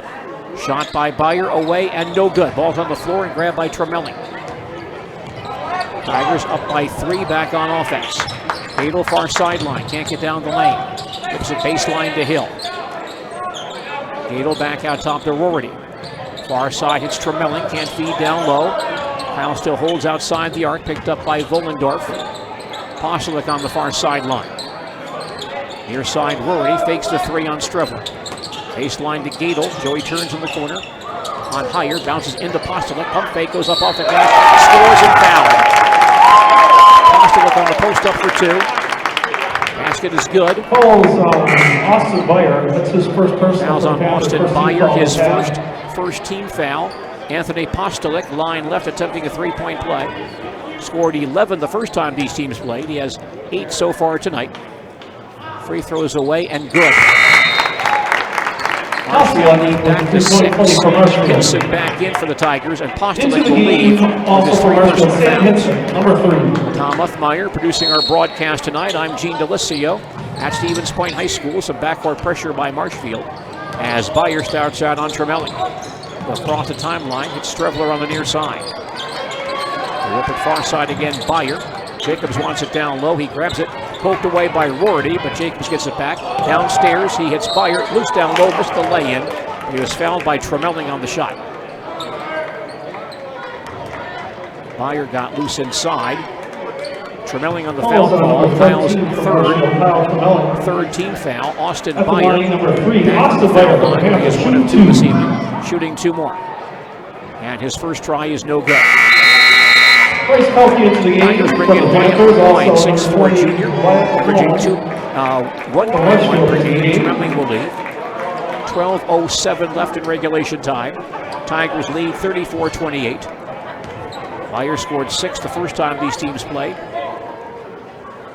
Shot by Byer, away and no good. Ball's on the floor and grabbed by Tremelling. Tigers up by 3, back on offense. Gadel far sideline, can't get down the lane. Gives it baseline to Hill. Gadel back out top to Rorty. Far side hits Tremelling, can't feed down low. Kyle still holds outside the arc, picked up by Volendorf. Postolick on the far sideline. Near side Rorty, fakes the 3 on Strevler. Baseline to Gadel, Joey turns in the corner. On Higher, bounces into Postolick, pump fake, goes up off the glass, scores and foul. Postolick on the post up for 2. Basket is good. Calls Austin Byer. That's his first personal. Fouls on Austin Byer, his first team foul. Anthony Postolick, line left, attempting a 3-point play. Scored 11 the first time these teams played. He has 8 so far tonight. Free throws away and good. Marshfield lead back to 6. Hinson back in for the Tigers, and Postolick will leave with his 3 personal fouls. Tom Uthmeyer producing our broadcast tonight. I'm Gene Delisio at Stevens Point High School. Some backcourt pressure by Marshfield as Byer starts out on Tremelling. Across the timeline, hits Strevler on the near side. The whip at far side again, Byer. Jacobs wants it down low, he grabs it. Poked away by Rorty, but Jacobs gets it back. Downstairs, he hits Byer, loose down low, missed the lay-in. He was fouled by Tremelling on the shot. Byer got loose inside. Tremelling on the foul call, fouls third team foul. Austin Byer back to the foul line. He has 1 of 2 this evening, shooting 2 more. And his first try is no good. Tigers bring in White, 6'4" junior, averaging 1.1 per game. Tremelling will lead. 12:07 left in regulation time. Tigers lead 34-28. Byer scored 6 the first time these teams played.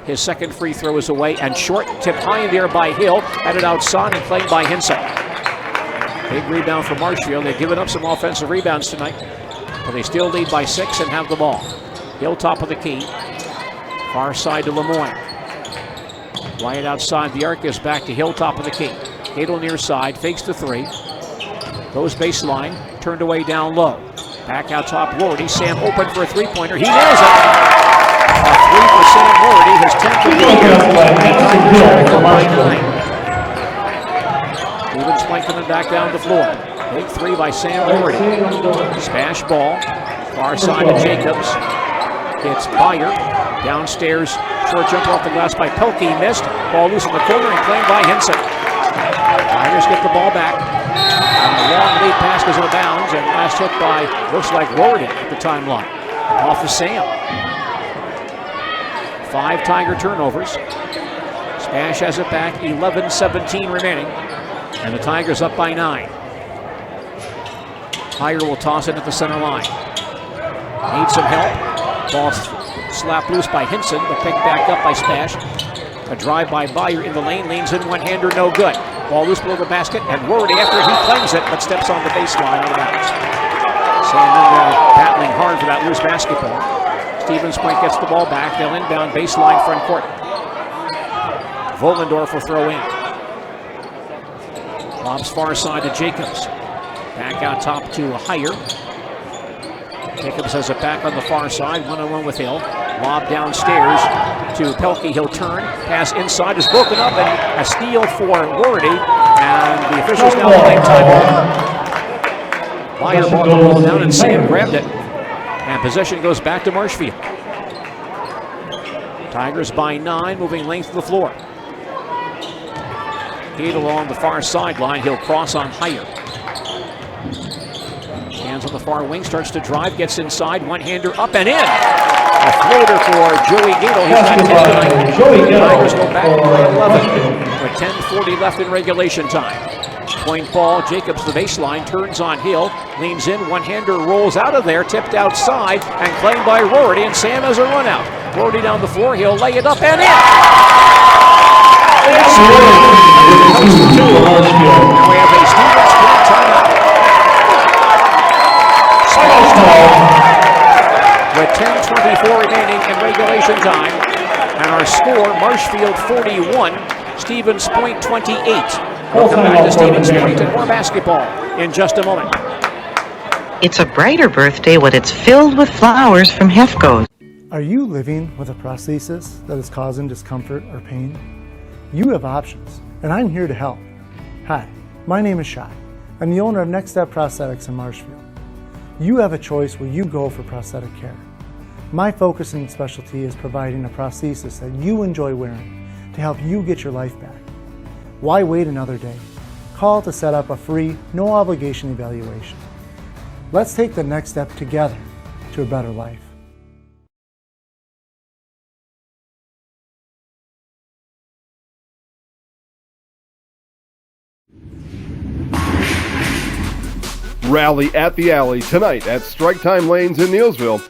His second free throw is away and short, tipped high in the air by Hill, headed outside and claimed by Hinson. Big rebound for Marshfield. They've given up some offensive rebounds tonight, but they still lead by 6 and have the ball. Hill top of the key. Far side to Lemoyne. Wyatt outside the arc, is back to Hill top of the key. Gadel near side, fakes the 3. Goes baseline, turned away down low. Back out top, Rorty. Sam open for a 3-pointer. He nails it. A 3 for Sam Rorty. His 10th of the year. Stevens Point coming back down the floor. Big 3 by Sam Rorty. SPASH ball. Far side to Jacobs. It's Byer. Downstairs, short jumper off the glass by Pelkey. Missed. Ball loose in the corner and claimed by Hinson. Tigers get the ball back. And the long lead pass goes out of bounds, and last hit by, looks like Rorty at the timeline. Off of Sam. 5 Tiger turnovers. SPASH has it back, 11:17 remaining. And the Tigers up by 9. Higher will toss it at the center line. Needs some help. Ball slapped loose by Hinson, but picked back up by SPASH. A drive by Byer in the lane, leans in one-hander, no good. Ball loose below the basket, and Rorty after he claims it, but steps on the baseline out of bounds. Sam in there battling hard for that loose basketball. Stevens Point gets the ball back. They'll inbound baseline front court. Volendorf will throw in. Lobs far side to Jacobs. Back out top to Heyer. Jacobs has it back on the far side, one-on-one with Hill. Lob downstairs to Pelkey. He'll turn. Pass inside is broken up, and a steal for Rorty. And the officials now playing timeout. Meyer brought the ball down, and Sam grabbed it. And possession goes back to Marshfield. Tigers by 9, moving length of the floor. Gate along the far sideline. He'll cross on Heyer. Hands on the far wing, starts to drive, gets inside, one-hander up and in. A floater for Joey Gadel. He's got 10 tonight. Tigers go back by 11 with 10:40 left in regulation time. Point ball, Jacobs the baseline, turns on Hill, leans in, one-hander rolls out of there, tipped outside, and claimed by Rorty, and Sam has a run out. Rorty down the floor, he'll lay it up and in. Now we have a Stevens Point timeout. With 10:24 remaining in regulation time. And our score, Marshfield 41, Stevens Point 28. We'll come back to Stevens Point and more basketball in just a moment. It's a brighter birthday when it's filled with flowers from Hefco's. Are you living with a prosthesis that is causing discomfort or pain? You have options, and I'm here to help. Hi, my name is Shai. I'm the owner of Next Step Prosthetics in Marshfield. You have a choice where you go for prosthetic care. My focus and specialty is providing a prosthesis that you enjoy wearing to help you get your life back. Why wait another day? Call to set up a free, no obligation evaluation. Let's take the next step together to a better life. Rally at the Alley tonight at Strike Time Lanes in Neilsville.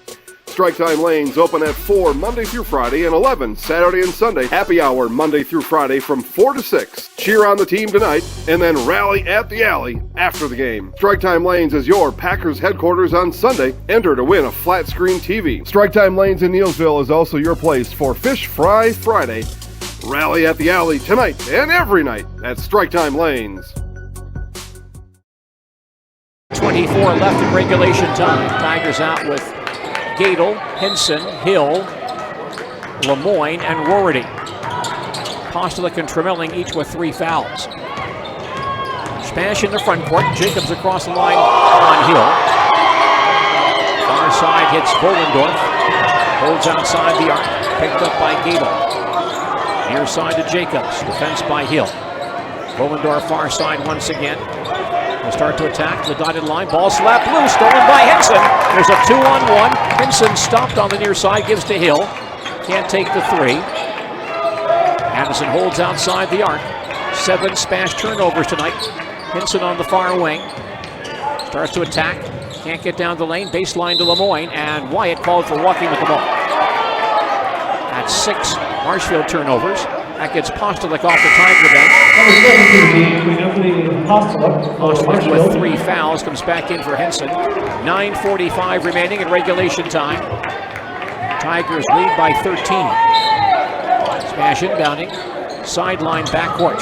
Strike Time Lanes open at 4 Monday through Friday and 11 Saturday and Sunday. Happy hour Monday through Friday from 4 to 6. Cheer on the team tonight and then rally at the Alley after the game. Strike Time Lanes is your Packers headquarters on Sunday. Enter to win a flat screen TV. Strike Time Lanes in Neilsville is also your place for Fish Fry Friday. Rally at the Alley tonight and every night at Strike Time Lanes. 24 left in regulation time. Tigers out with Gadel, Henson, Hill, Lemoyne, and Rorty. Postolick and Tremelling each with 3 fouls. Spash in the front court. Jacobs across the line on Hill. Far side hits Volendorf. Holds outside the arc. Picked up by Gadel. Near side to Jacobs. Defense by Hill. Volendorf far side once again. Will start to attack the dotted line. Ball slapped loose, stolen by Henson. There's a 2-on-1. Henson stopped on the near side, gives to Hill. Can't take the 3. Addison holds outside the arc. 7 Spash turnovers tonight. Henson on the far wing. Starts to attack. Can't get down the lane. Baseline to Lemoyne. And Wyatt called for walking with the ball. That's 6 Marshfield turnovers. That gets Postolick off the Tiger bench. Postolick with 3 fouls comes back in for Henson. 9:45 remaining in regulation time. Tigers lead by 13. Smash inbounding. Sideline backcourt.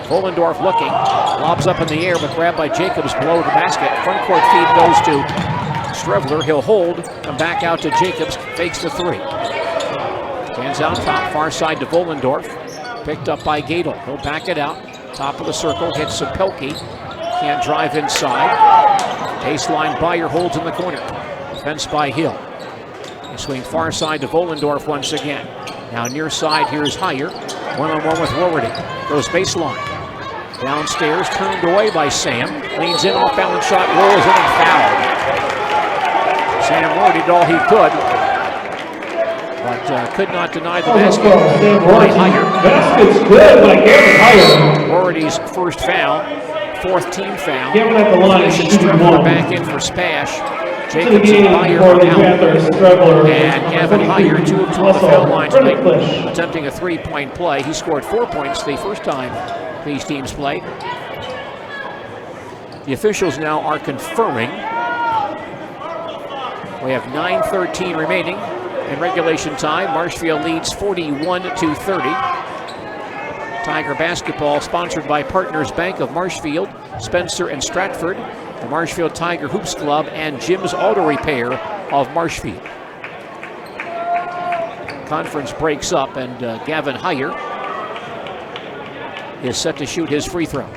Volendorf looking. Lobs up in the air, but grabbed by Jacobs below the basket. Front court feed goes to Strevler. He'll hold. Come back out to Jacobs. Fakes the 3. Hands out top, far side to Volendorf. Picked up by Gadel. He'll back it out. Top of the circle, hits Sapelke. Can't drive inside. Baseline, Byer holds in the corner. Defense by Hill. He swings far side to Volendorf once again. Now near side, here's Heyer. One-on-one with Rorty. Goes baseline. Downstairs, turned away by Sam. Leans in, off-balance shot, rolls in and fouled. Sam Rorty did all he could, but could not deny the basket by Heyer. Basket's good by Gavin Heyer. Rorty's first foul, 4th team foul. Gavin at the line, Strevler back in for Spash. Jacobs and Byer are out. And Gavin Heyer, 2 of 2 on the foul line tonight, attempting a 3-point play. He scored 4 points the first time these teams play. The officials now are conferring. We have 9:13 remaining in regulation time. Marshfield leads 41-30. Tiger basketball sponsored by Partners Bank of Marshfield, Spencer and Stratford, the Marshfield Tiger Hoops Club, and Jim's Auto Repair of Marshfield. Conference breaks up, and Gavin Heyer is set to shoot his free throw.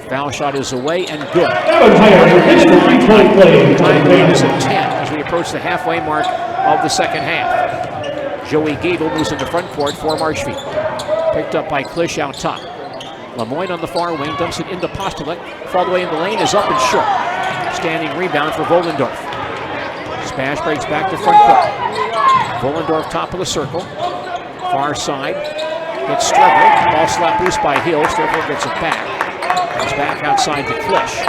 Foul shot is away and good. Tigers at 10 as we approach the halfway mark of the second half. Joey Gable moves into front court for Marshfield. Picked up by Klisch out top. Lemoyne on the far wing, dumps it into Postolick. Fall away in the lane, is up and short. Standing rebound for Volendorf. Spash breaks back to front court. Volendorf top of the circle. Far side. Gets Strebler. Ball slap loose by Hill. Strebler gets it back. Comes back outside to Klisch.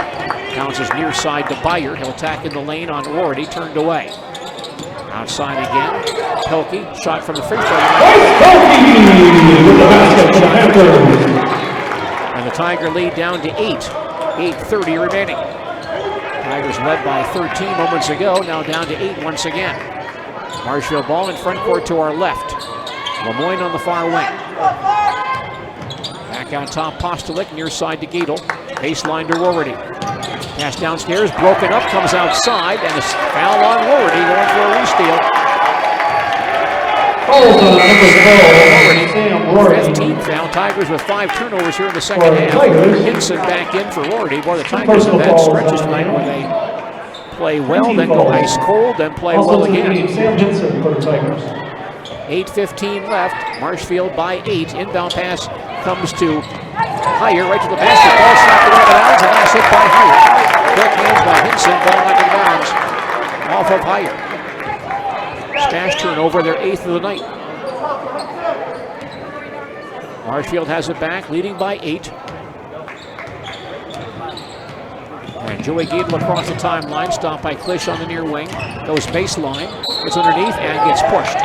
Bounces near side to Beyer. He'll attack in the lane on Rorty. Turned away. Outside again. Pelkey. Shot from the free throw line. And the Tiger lead down to 8. 8:30 remaining. Tigers led by 13 moments ago. Now down to 8 once again. Marshfield ball in front court to our left. Lemoyne on the far wing. Back out top, Postolick, near side to Gadel. Baseline to Rorty. Pass downstairs, broken up, comes outside, and a foul on Rorty, going for a re-steal. 15th foul. Tigers with 5 turnovers here in the second half. Hinson back in for Rorty. Boy, the Tigers have had stretches tonight where they play well, then go ice cold, then play well again. 8:15 left. Marshfield by 8. Inbound pass comes to Heyer, right to the basket. Ball slapped out of bounds, and last hit by Heyer. Quick hands by Hinson. Ball out of bounds off of Heyer. Spash turnover, their 8th of the night. Marshfield has it back, leading by 8. And Joey Gable across the timeline, stopped by Klisch on the near wing. Goes baseline, gets underneath, and gets pushed.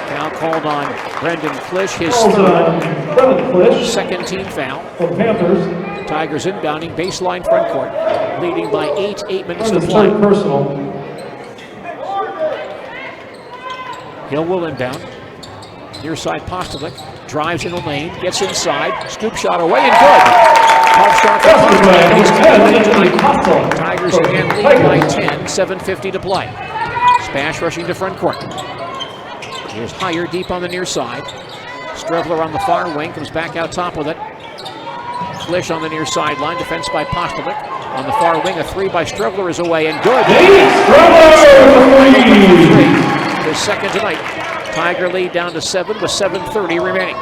Foul called on Brendan Klisch, his third. Second team foul. Tigers inbounding, baseline front court, leading by 8, 8 minutes to play. Hill will inbound. Near side Postolick, drives in the lane, gets inside, scoop shot away and good. Tough shot for Postolick. Tigers again lead by 10, 7:50 to play. Spash rushing to front court. Here's Heyer deep on the near side. Strebler on the far wing, comes back out top with it. Klisch on the near sideline, defense by Postolick. On the far wing, a 3 by Strebler is away and good. His second tonight. Tiger lead down to 7 with 7:30 remaining.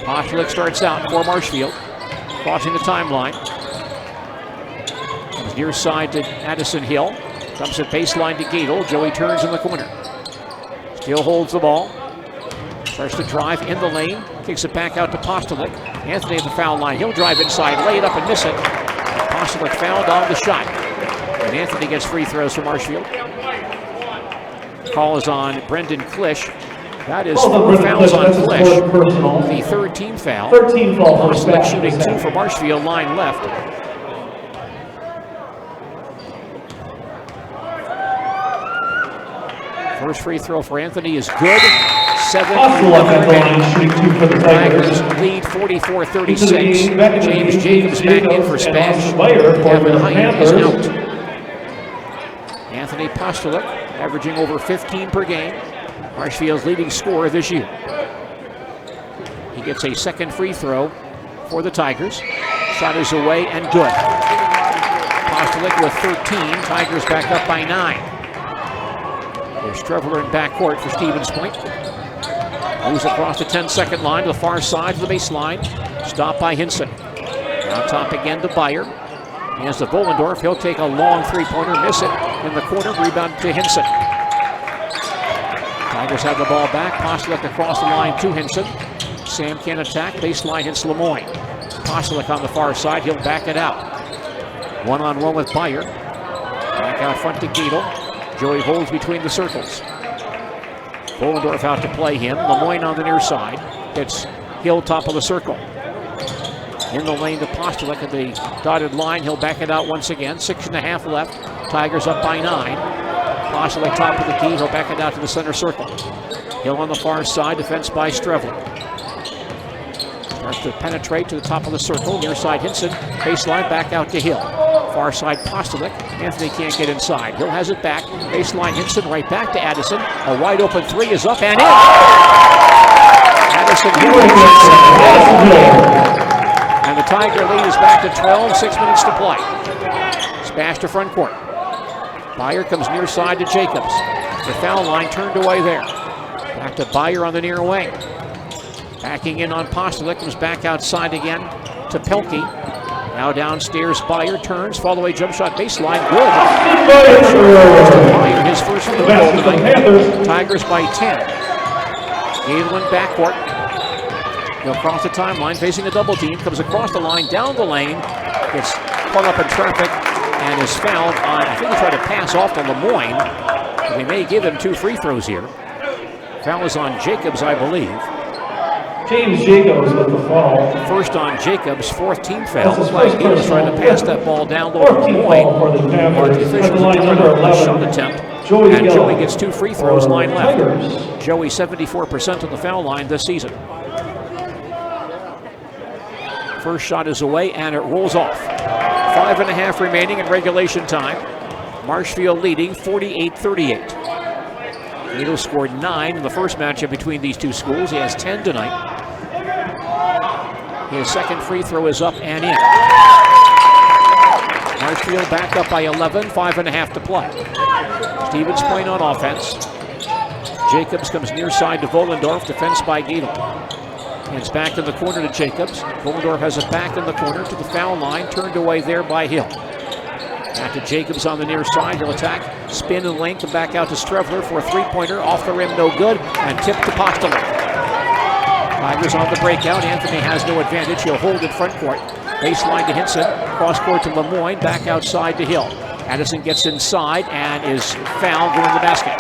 Postolick starts out for Marshfield, crossing the timeline. Comes near side to Addison Hill. Comes at baseline to Gadel. Joey turns in the corner. Still holds the ball. Starts to drive in the lane. Kicks it back out to Postolick. Anthony at the foul line. He'll drive inside, lay it up and miss it. Postolick fouled on the shot. And Anthony gets free throws from Marshfield. Call is on Brendan Klisch. That is 4 fouls on Klisch. The third team foul. Postolick shooting 2 for Marshfield, line left. First free throw for Anthony is good. 7-11 remaining. Tigers lead 44-36. James Jacobs back in for Spash. Kevin Heyer is out. Anthony Postolick averaging over 15 per game. Marshfield's leading scorer this year. He gets a second free throw for the Tigers. Shot is away and good. Postolick with 13. Tigers back up by 9. There's Strebler in backcourt for Stevens Point. Moves across the 10-second line to the far side to the baseline. Stopped by Hinson. Now top again to Beyer. Hands to Volendorf. He'll take a long three-pointer, miss it in the corner. Rebound to Hinson. Tigers have the ball back. Postolick across the line to Hinson. Sam can attack. Baseline hits Lemoyne. Postolick on the far side. He'll back it out. One-on-one with Beyer. Back out front to Gadel. Joey holds between the circles. Vollendorf out to play him. Lemoyne on the near side. It's Hill top of the circle. In the lane to Postolick at the dotted line. He'll back it out once again. 6.5 left. Tigers up by 9. Postolick top of the key. He'll back it out to the center circle. Hill on the far side. Defense by Strevler. Starts to penetrate to the top of the circle. Near side Hinson. Baseline back out to Hill. Far side Postolick. Anthony can't get inside. Hill has it back. Baseline Hinson right back to Addison. A wide open 3 is up and in. Addison Hill. And the Tiger lead is back to 12. 6 minutes to play. Smash to front court. Byer comes near side to Jacobs. The foul line turned away there. Back to Byer on the near wing. Backing in on Postolick, comes back outside again to Pelkey. Now downstairs, Byer turns, fall away jump shot baseline, good. Byer, his first field goal tonight. Tigers by 10. Galen backcourt. He'll cross the timeline, facing a double team, comes across the line, down the lane, gets caught up in traffic, and is fouled on, I think he tried to pass off to Lemoyne. They may give him 2 free throws here. Foul is on Jacobs, I believe. James Jacobs with the foul. First on Jacobs, 4th team foul. He was trying to pass that ball down low to Lemoyne. The officials determined a shot attempt. And Joey gets 2 free throws, line left. Joey 74% on the foul line this season. First shot is away and it rolls off. 5.5 remaining in regulation time. Marshfield leading 48-38. Nato scored 9 in the first matchup between these two schools. He has 10 tonight. His second free throw is up and in. Marshfield back up by 11, 5.5 to play. Stevens playing on offense. Jacobs comes near side to Vollendorf, defense by Giedel. It's back in the corner to Jacobs. Vollendorf has it back in the corner to the foul line, turned away there by Hill. Back to Jacobs on the near side. He'll attack, spin and length, and back out to Strevler for a 3-pointer. Off the rim, no good, and tip to Postolick. Tigers on the breakout. Anthony has no advantage. He'll hold in front court. Baseline to Hinson. Cross court to Lemoyne. Back outside to Hill. Addison gets inside and is fouled going to the basket.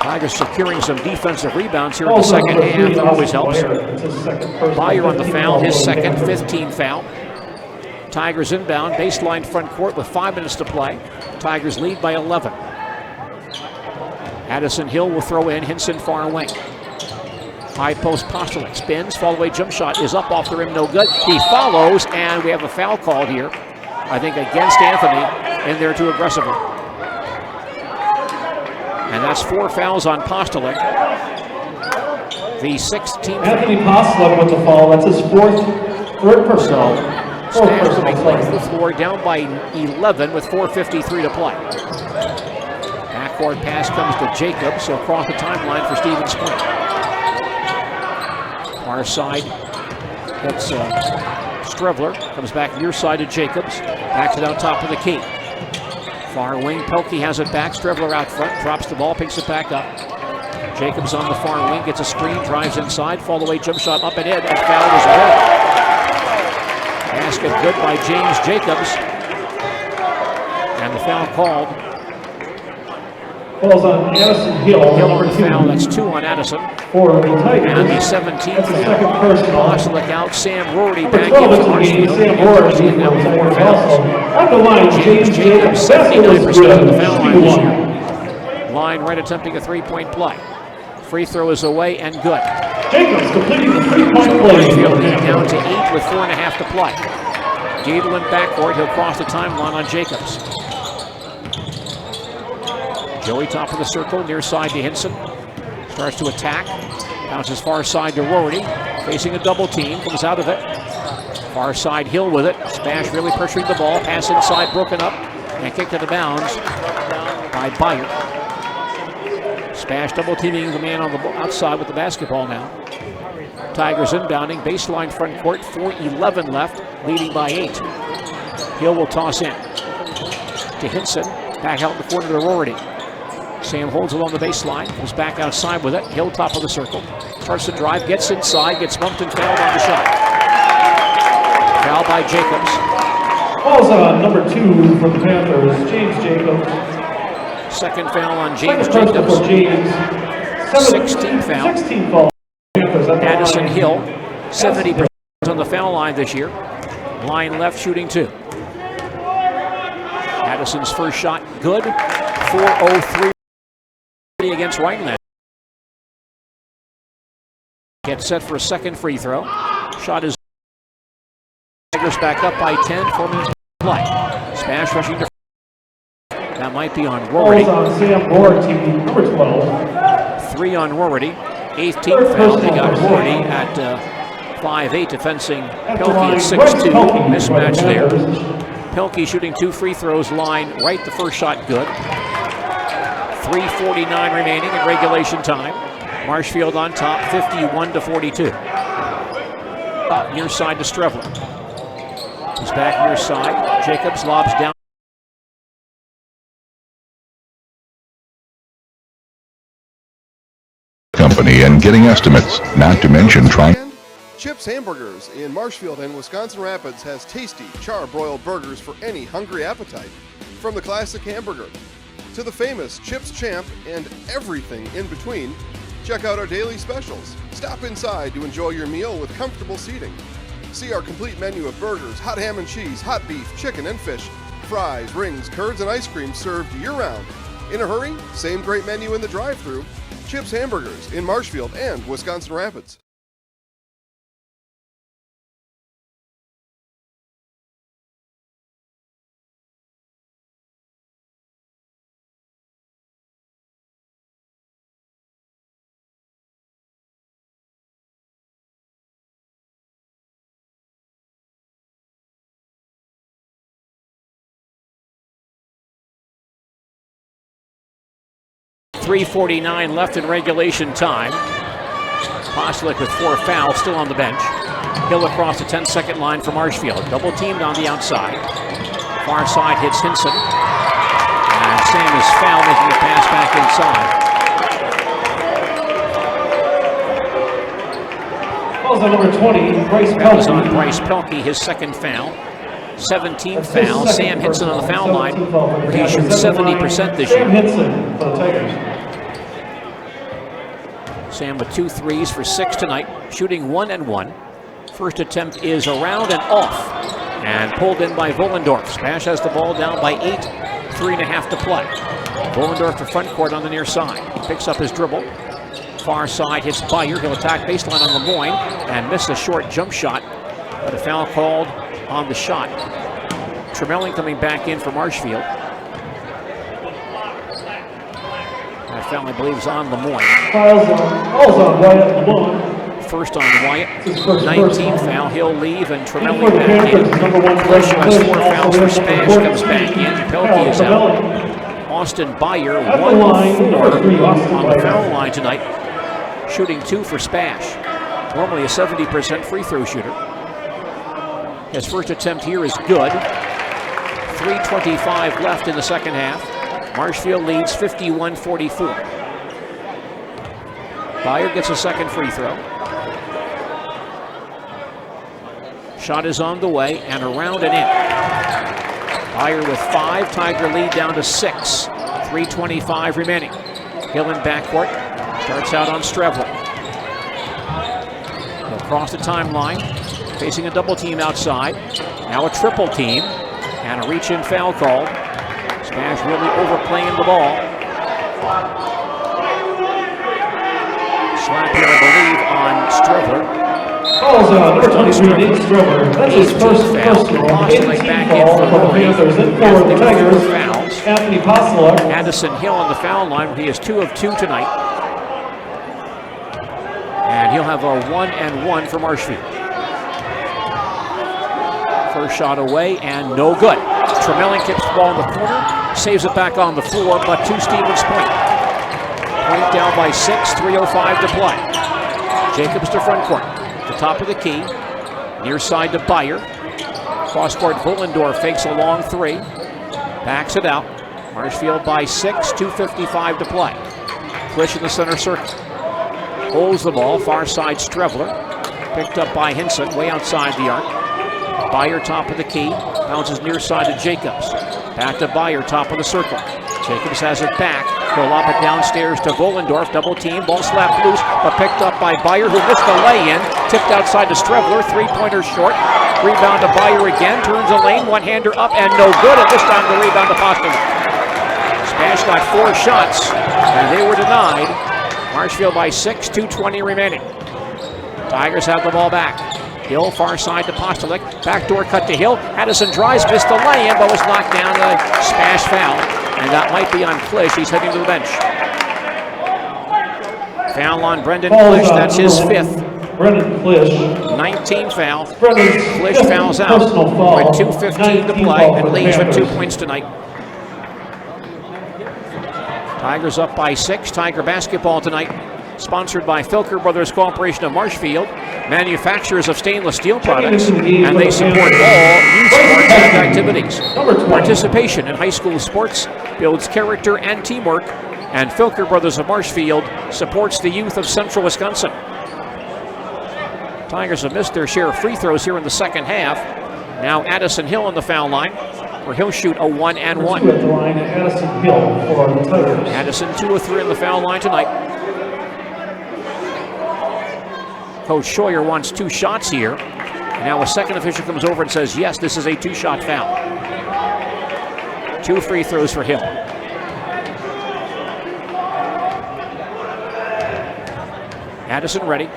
Tigers securing some defensive rebounds here in the second half. That always helps. Byer on the foul, his second, 5th foul. Tigers inbound, baseline front court with 5 minutes to play. Tigers lead by 11. Addison Hill will throw in, Hinson far wing. High post Postolick spins, fall away jump shot is up off the rim, no good. He follows, and we have a foul called here, I think against Anthony, in there too aggressively. And that's 4 fouls on Postolick. The 6th team. Anthony Postolick with the foul, that's his 4th personal. Smash to make length of the floor, down by 11 with 4:53 to play. Backcourt pass comes to Jacobs, so across the timeline for Stevens Point. Far side, that's Strevler, comes back near side to Jacobs, backs it out top of the key. Far wing, Pelkey has it back, Strevler out front, drops the ball, picks it back up. Jacobs on the far wing, gets a screen, drives inside, fall away jump shot up and in, and fouled as well. Basket good by James Jacobs. And the foul called. Falls on Addison Hill. Hill on the foul, that's 2 on Addison. For the Tigers. And the 17th foul. Postolick out, Sam Rorty back in for Marshfield. Sam Rorty now with 4 fouls. On the line, James Jacobs, 79% of the foul line this year. Line right attempting a 3-point play. Free throw is away and good. Jacobs completing the 3-point play. Marshfield lead down to 8 with 4.5 to play. Giedel in backcourt, he'll cross the timeline on Jacobs. Joey top of the circle, near side to Hinson. Starts to attack, bounces far side to Rorty. Facing a double team, comes out of it. Far side Hill with it. Smash really pressuring the ball, pass inside, broken up, and kicked out of bounds by Byer. Smash double teaming the man on the outside with the basketball now. Tigers inbounding, baseline front court, 4:11 left, leading by 8. Hill will toss in to Hinson, back out in the corner to Rorty. Sam holds along the baseline, comes back outside with it. Hill top of the circle, starts to drive, gets inside, gets bumped and fouled on the shot. Foul by Jacobs. Falls on number 2 for the Panthers, James Jacobs. Second foul on James Jacobs. 16th foul. 16th foul. Addison Hill, 70% on the foul line this year. Line left, shooting 2. Addison's first shot, good. 4:03 against Rhineland. Gets set for a second free throw. Shot is Tigers back up by 10, 4 minutes to play. Spash rushing to. That might be on Rorty. Sam Rorty, number 12. 3 on Rorty. 18th foul. They got Rorty at 5'8", defending Pelkey at 6'2". Mismatch there. Pelkey shooting 2 free throws, line right, the first shot good. 3:49 remaining in regulation time. Marshfield on top, 51-42. Up near side to Strevler. He's back near side. Jacobs lobs down. Company and getting estimates, not to mention trying. Chips Hamburgers in Marshfield and Wisconsin Rapids has tasty, char-broiled burgers for any hungry appetite. From the classic hamburger to the famous Chips Champ and everything in between, check out our daily specials. Stop inside to enjoy your meal with comfortable seating. See our complete menu of burgers, hot ham and cheese, hot beef, chicken and fish, fries, rings, curds, and ice cream served year-round. In a hurry? Same great menu in the drive-thru. Chips Hamburgers in Marshfield and Wisconsin Rapids. .349 left in regulation time. Postlick with 4 fouls, still on the bench. Hill across the 10-second line for Marshfield. Double teamed on the outside. Far side hits Hinson. And Sam is fouled, making a pass back inside. Fouls on number 20, Bryce Pelkey. That was on Bryce Pelkey, his second foul. 17th foul. Sam Hinson on the foul line. He shoots 70% this year. Sam Hinson for the Tigers. Sam with 2 threes for 6 tonight, shooting 1 and 1. First attempt is around and off, and pulled in by Vollendorf. Spash has the ball down by 8, 3.5 to play. Vollendorf to front court on the near side. He picks up his dribble. Far side hits Beyer. He'll attack baseline on Lemoyne and miss a short jump shot, but a foul called on the shot. Tremelling coming back in for Marshfield. That foul, I believe, is on Lemoyne. Fouls on Wyatt Lemoyne. First on Wyatt. 19th foul. He'll leave and Tremelling back in. Flesh has 4 fouls for Spash. Comes back in. Pelkey is out. Austin Beyer, 1 4 on the foul line tonight. Shooting 2 for Spash. Normally a 70% free throw shooter. His first attempt here is good. 3:25 left in the second half. Marshfield leads 51-44. Beyer gets a second free throw. Shot is on the way and around and in. Beyer with 5, Tiger lead down to 6. 3:25 remaining. Hill in backcourt. Starts out on Strevler. He'll cross the timeline. Facing a double team outside. Now a triple team. And a reach-in foul called. Spash really overplaying the ball. Slap here, I believe, on Strevler. Fouls on number 23, Nate Strevler. That's his first foul. Postlick back in for the Panthers. And for the Tigers, fouls. Anthony Postlick. Addison Hill on the foul line. He has 2 of 2 tonight. And he'll have a 1 and 1 for Marshfield. First shot away and no good. Tremelling kicks the ball in the corner, saves it back on the floor, but to Stevens Point. Point down by 6, 3:05 to play. Jacobs to front court, the top of the key, near side to Beyer. Cross court, Vollendorf fakes a long 3, backs it out. Marshfield by 6, 2:55 to play. Push in the center circle. Holds the ball, far side Strevler. Picked up by Hinson, way outside the arc. Beyer top of the key, bounces near side to Jacobs. Back to Beyer, top of the circle. Jacobs has it back. He'll lob it downstairs to Vollendorf. Double team. Ball slapped loose, but picked up by Beyer, who missed the lay-in. Tipped outside to Strevler. Three-pointer short. Rebound to Beyer again. Turns the lane. One-hander up and no good. And this time the rebound to Postlewick. SPASH got 4 shots, and they were denied. Marshfield by 6, 2:20 remaining. Tigers have the ball back. Hill, far side to Postlewick. Backdoor cut to Hill. Addison drives, missed the lay-in, but was knocked down. A SPASH foul, and that might be on Klisch. He's heading to the bench. Foul on Brendan Klisch. That's his 5th. Brendan Klisch. 19 foul. Klisch fouls out with 2:15 to play and leads with 2 points tonight. Tigers up by 6. Tiger basketball tonight, sponsored by Filker Brothers Corporation of Marshfield, manufacturers of stainless steel products, and they support all youth sports and activities. Participation in high school sports builds character and teamwork, and Filker Brothers of Marshfield supports the youth of central Wisconsin. Tigers have missed their share of free throws here in the second half. Now Addison Hill on the foul line, where he'll shoot a 1 and 1. At the line, Addison Hill for the Tigers. Addison 2 of 3 on the foul line tonight. Coach Scheuer wants 2 shots here. And now a second official comes over and says, yes, this is a 2-shot foul. 2 free throws for Hill. Addison ready.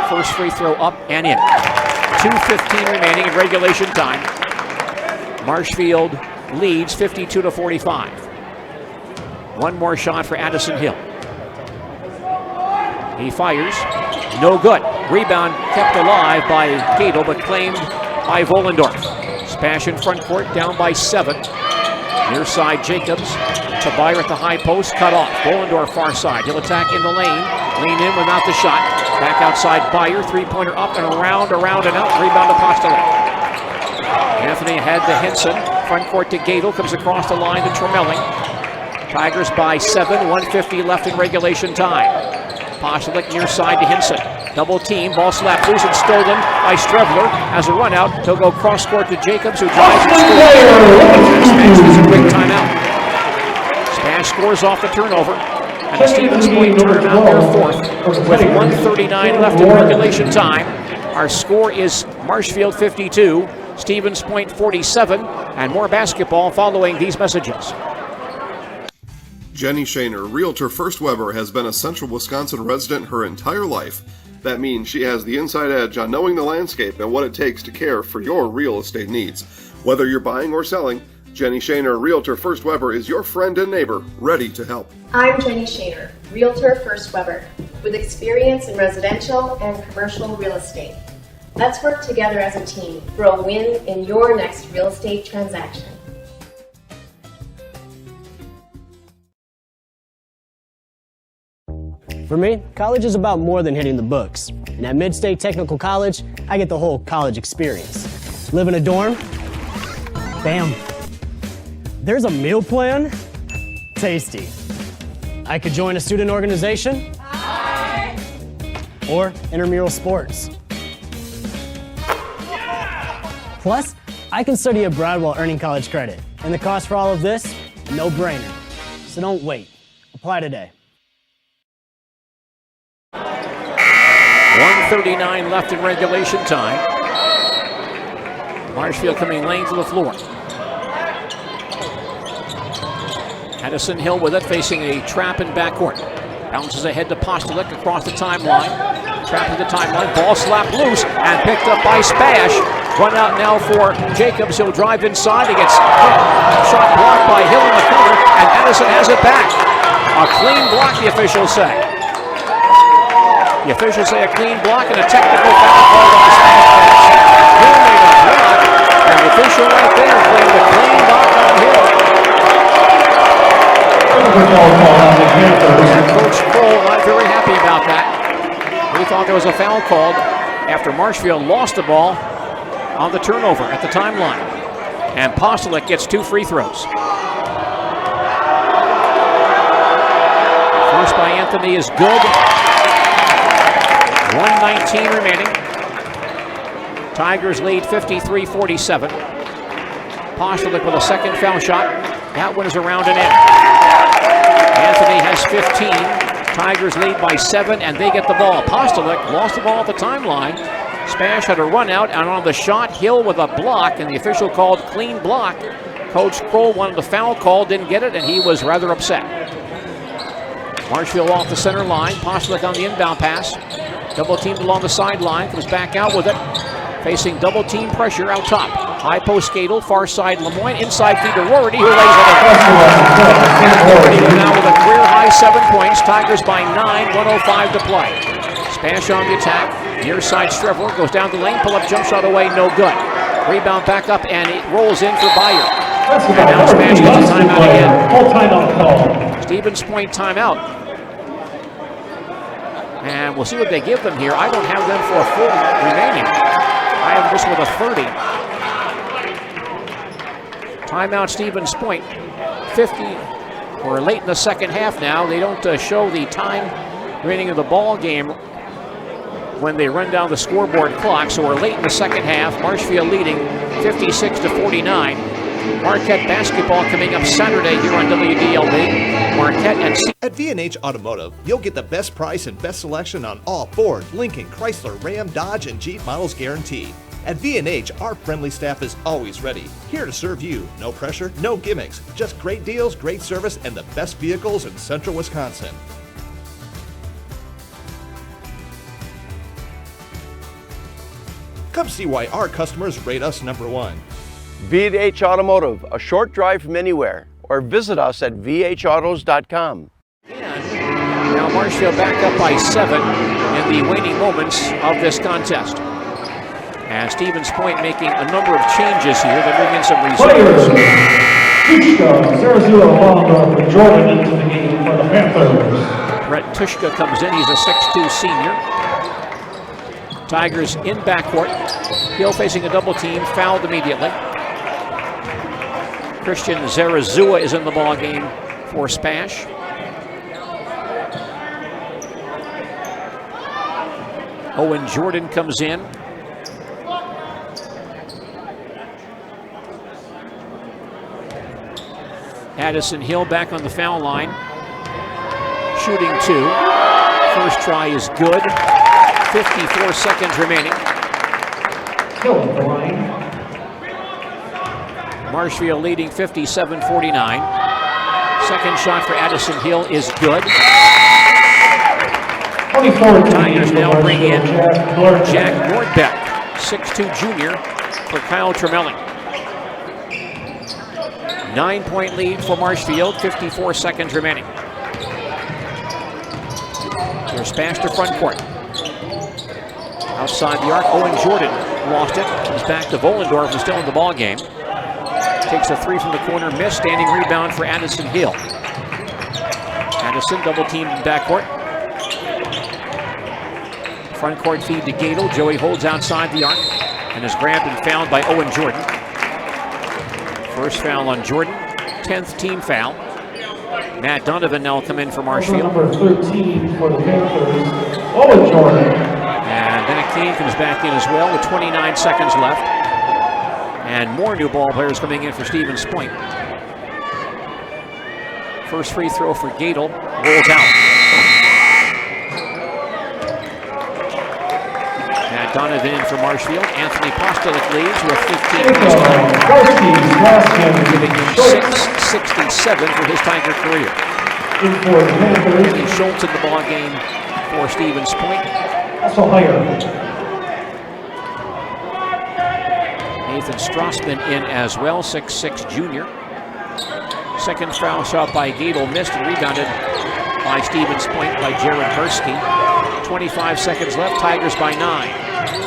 First free throw up and in. 2:15 remaining in regulation time. Marshfield leads 52-45. One more shot for Addison Hill. He fires. No good. Rebound kept alive by Gadel, but claimed by Vollendorf. SPASH in front court, down by 7. Near side, Jacobs to Beyer at the high post, cut off. Vollendorf far side. He'll attack in the lane. Lean in without the shot. Back outside Beyer. Three-pointer up and around and out. Rebound to Postlewick. Anthony ahead to Hinson. Front court to Gadel. Comes across the line to Tremelling. Tigers by 7. 1:50 left in regulation time. Postlewick near side to Hinson. Double team. Ball slapped loose and stolen by Strevler. As a run out, he'll go cross court to Jacobs, who drives and scores. SPASH needs a quick timeout. SPASH scores off the turnover. And the Stevens Point turn out their 4th with 1:39 left in regulation time. Our score is Marshfield 52, Stevens Point 47, and more basketball following these messages. Jenny Shaner, Realtor First Weber, has been a central Wisconsin resident her entire life. That means she has the inside edge on knowing the landscape and what it takes to care for your real estate needs. Whether you're buying or selling, Jenny Shaner, Realtor First Weber, is your friend and neighbor, ready to help. I'm Jenny Shaner, Realtor First Weber, with experience in residential and commercial real estate. Let's work together as a team for a win in your next real estate transaction. For me, college is about more than hitting the books. And at Mid-State Technical College, I get the whole college experience. Live in a dorm? Bam. There's a meal plan? Tasty. I could join a student organization? Hi. Or intramural sports. Plus, I can study abroad while earning college credit. And the cost for all of this? No brainer. So don't wait. Apply today. 1:39 left in regulation time. Marshfield coming lane to the floor. Addison Hill with it, facing a trap in backcourt. Bounces ahead to Postlewick across the timeline. Trapping the timeline, ball slapped loose and picked up by SPASH. Run out now for Jacobs. He'll drive inside. He gets hit. Shot blocked by Hill in the corner, and Addison has it back. A clean block, the officials say. The officials say a clean block and a technical foul called on the SPASH bench. Hill made a block, and the official right there claimed a clean block on Hill. And Coach Cole not very happy about that. He thought there was a foul called after Marshfield lost the ball on the turnover at the timeline. And Postlewick gets 2 free throws. First by Anthony is good. 1:19 remaining. Tigers lead 53-47. Postlewick with a second foul shot. That one is around and in. Anthony has 15. Tigers lead by 7, and they get the ball. Apostolic lost the ball at the timeline. SPASH had a run out, and on the shot, Hill with a block, and the official called clean block. Coach Kroll wanted the foul call, didn't get it, and he was rather upset. Marshfield off the center line. Apostolic on the inbound pass. Double teamed along the sideline, comes back out with it. Facing double team pressure out top. High post Gadel, far side Lemoyne, inside feed to Rorty, who lays it in. Rorty now with a career high 7 points. Tigers by 9, 1:05 to play. SPASH on the attack. Near side Strevler goes down the lane, pull up jump shot away, no good. Rebound back up, and it rolls in for Bayer. And now SPASH gets a timeout again. Full timeout call. Stevens Point timeout. And we'll see what they give them here. I don't have them for a full remaining. I have this with a 30. Timeout Stevens Point. 50. We're late in the second half now. They don't show the time remaining of the ball game when they run down the scoreboard clock. So we're late in the second half. Marshfield leading 56-49. Marquette basketball coming up Saturday here on WDLB. Marquette and At V&H Automotive, you'll get the best price and best selection on all Ford, Lincoln, Chrysler, Ram, Dodge, and Jeep models guaranteed. At V&H, our friendly staff is always ready, here to serve you. No pressure, no gimmicks, just great deals, great service, and the best vehicles in central Wisconsin. Come see why our customers rate us #1. V&H Automotive, a short drive from anywhere, or visit us at vhautos.com. now Marshfield back up by 7 in the waning moments of this contest. And Stevens Point making a number of changes here. They bring in some reserves. Tushka, Jordan into the game for the Panthers. Brett Tushka comes in. He's a 6'2 senior. Tigers in backcourt. Hill facing a double team, fouled immediately. Christian Zarazua is in the ball game for SPASH. Owen Jordan comes in. Addison Hill back on the foul line. Shooting 2. First try is good. 54 seconds remaining. Hill at the line. Marshfield leading 57-49. Second shot for Addison Hill is good. 24 Tigers now bring in Jack Nordbeck, 6'2 junior for Kyle Tremelling. 9-point lead for Marshfield, 54 seconds remaining. They're SPASH to front court. Outside the arc, Owen Jordan lost it. Comes back to Volendorf, who's still in the ball game. Takes a 3 from the corner, missed. Standing rebound for Addison Hill. Addison double teamed in backcourt. Front court feed to Gadel. Joey holds outside the arc and is grabbed and fouled by Owen Jordan. First foul on Jordan, 10th team foul. Matt Donovan now will come in for Marshfield. Number 13 for the Panthers, Owen Jordan. And Bennett Kane comes back in as well with 29 seconds left. And more new ball players coming in for Stevens Point. First free throw for Gadel, rolls out. Matt Donovan in for Marshfield. Anthony Postolic leads with 15 minutes time, giving him 667 for his Tiger career. Andy Schultz in the ball game for Stevens Point. Also higher. Nathan Strassman in as well, 6'6 junior. Second foul shot by Gadel missed and rebounded by Stevens Point by Jared Gursky. 25 seconds left, Tigers by 9.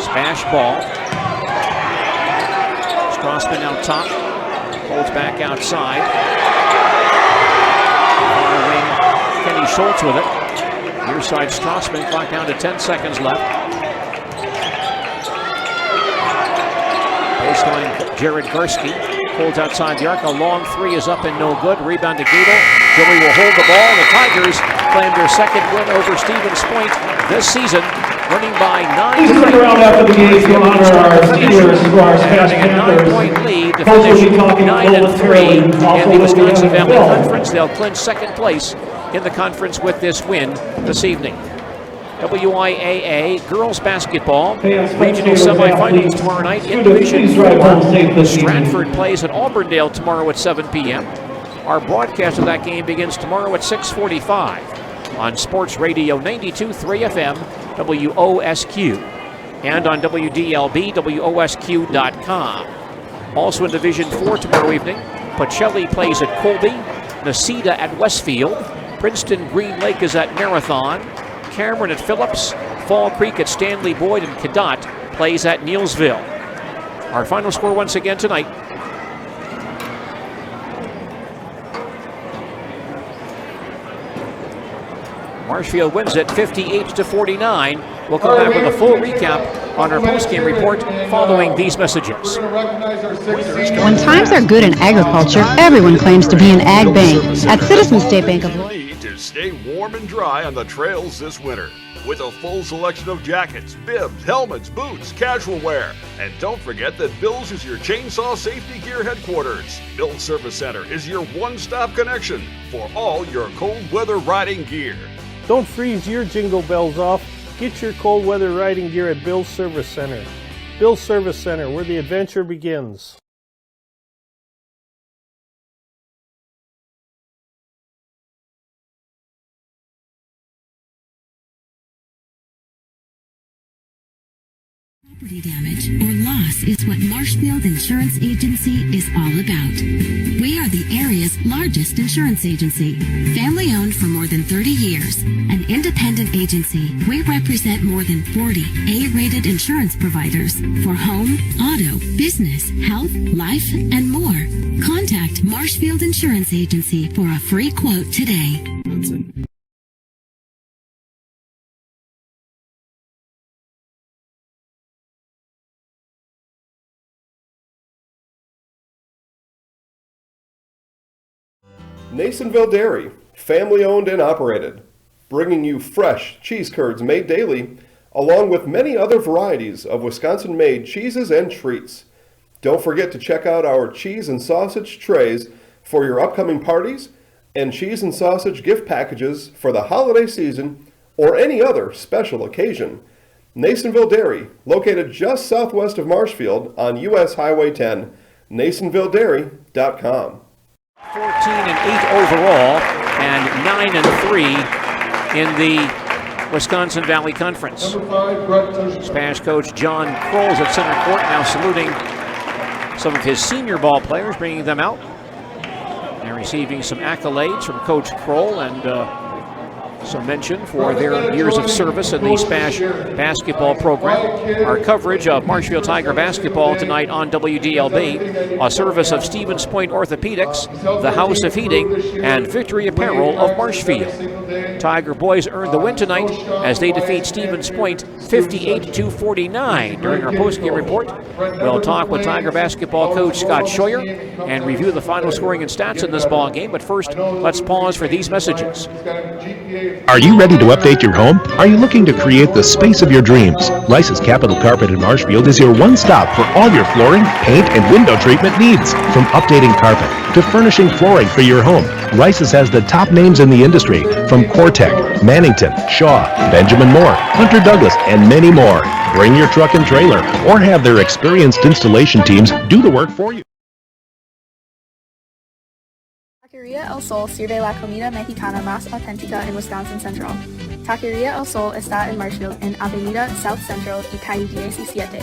SPASH ball. Strassman out top, holds back outside. Far wing, Kenny Schultz with it. Near side Strassman, clock down to 10 seconds left. Baseline, Jared Gursky holds outside the arc. A long 3 is up and no good. Rebound to Gadel. Joey will hold the ball. The Tigers claim their second win over Stevens Point this season. winning by 9 Please stick around after the game to honor our seniors for our SPASH Panthers. a 9-point lead to Coach will finish be talking 9-3 in momentarily. the Also, Wisconsin we have Valley Phil. Conference. They'll clinch second place in the conference with this win this evening. WIAA girls basketball regional semifinals tomorrow night in Division 4. Stratford plays at Auburndale tomorrow at 7 p.m. Our broadcast of that game begins tomorrow at 6:45 on Sports Radio 92.3 FM WOSQ and on WDLB WOSQ.com. Also in Division 4 tomorrow evening, Pacelli plays at Colby, Necedah at Westfield, Princeton Green Lake is at Marathon, Cameron at Phillips, Fall Creek at Stanley Boyd, and Cadott plays at Neelsville. Our final score once again tonight. Marshfield wins it 58-49. We'll come back with a full recap on our postgame report following these messages. When times are good in agriculture, everyone claims to be an ag bank. At Citizens State Bank of To stay warm and dry on the trails this winter. With a full selection of jackets, bibs, helmets, boots, casual wear. And don't forget that Bill's is your chainsaw safety gear headquarters. Bill's Service Center is your one-stop connection for all your cold weather riding gear. Don't freeze your jingle bells off. Get your cold weather riding gear at Bill's Service Center. Bill's Service Center, where the adventure begins. Property damage or loss is what Marshfield Insurance Agency is all about. We are the area's largest insurance agency. Family owned for more than 30 years. An independent agency, we represent more than 40 A-rated insurance providers for home, auto, business, health, life, and more. Contact Marshfield Insurance Agency for a free quote today. Nasonville Dairy, family owned and operated, bringing you fresh cheese curds made daily, along with many other varieties of Wisconsin-made cheeses and treats. Don't forget to check out our cheese and sausage trays for your upcoming parties and cheese and sausage gift packages for the holiday season or any other special occasion. Nasonville Dairy, located just southwest of Marshfield on US Highway 10, NasonvilleDairy.com. 14-8 overall and 9-3 in the Wisconsin Valley Conference. SPASH coach John Kroll's at center court now saluting some of his senior ball players, bringing them out. They're receiving some accolades from Coach Kroll and some mention for their years of service in the SPASH basketball program. Our coverage of Marshfield Tiger basketball tonight on WDLB, a service of Stevens Point Orthopedics, the House of Heating, and Victory Apparel of Marshfield. Tiger boys earned the win tonight as they defeat Stevens Point 58-49. During our postgame report, we'll talk with Tiger basketball coach Scott Scheuer and review the final scoring and stats in this ball game. But first, let's pause for these messages. Are you ready to update your home? Are you looking to create the space of your dreams? Lysis Capital Carpet in Marshfield is your one-stop for all your flooring, paint, and window treatment needs. From updating carpet to furnishing flooring for your home, Lysis has the top names in the industry from Cortec, Mannington, Shaw, Benjamin Moore, Hunter Douglas, and many more. Bring your truck and trailer or have their experienced installation teams do the work for you. Taqueria El Sol sirve la comida mexicana más auténtica en Wisconsin Central. Taqueria El Sol está en Marshfield, en Avenida South Central y calle 17.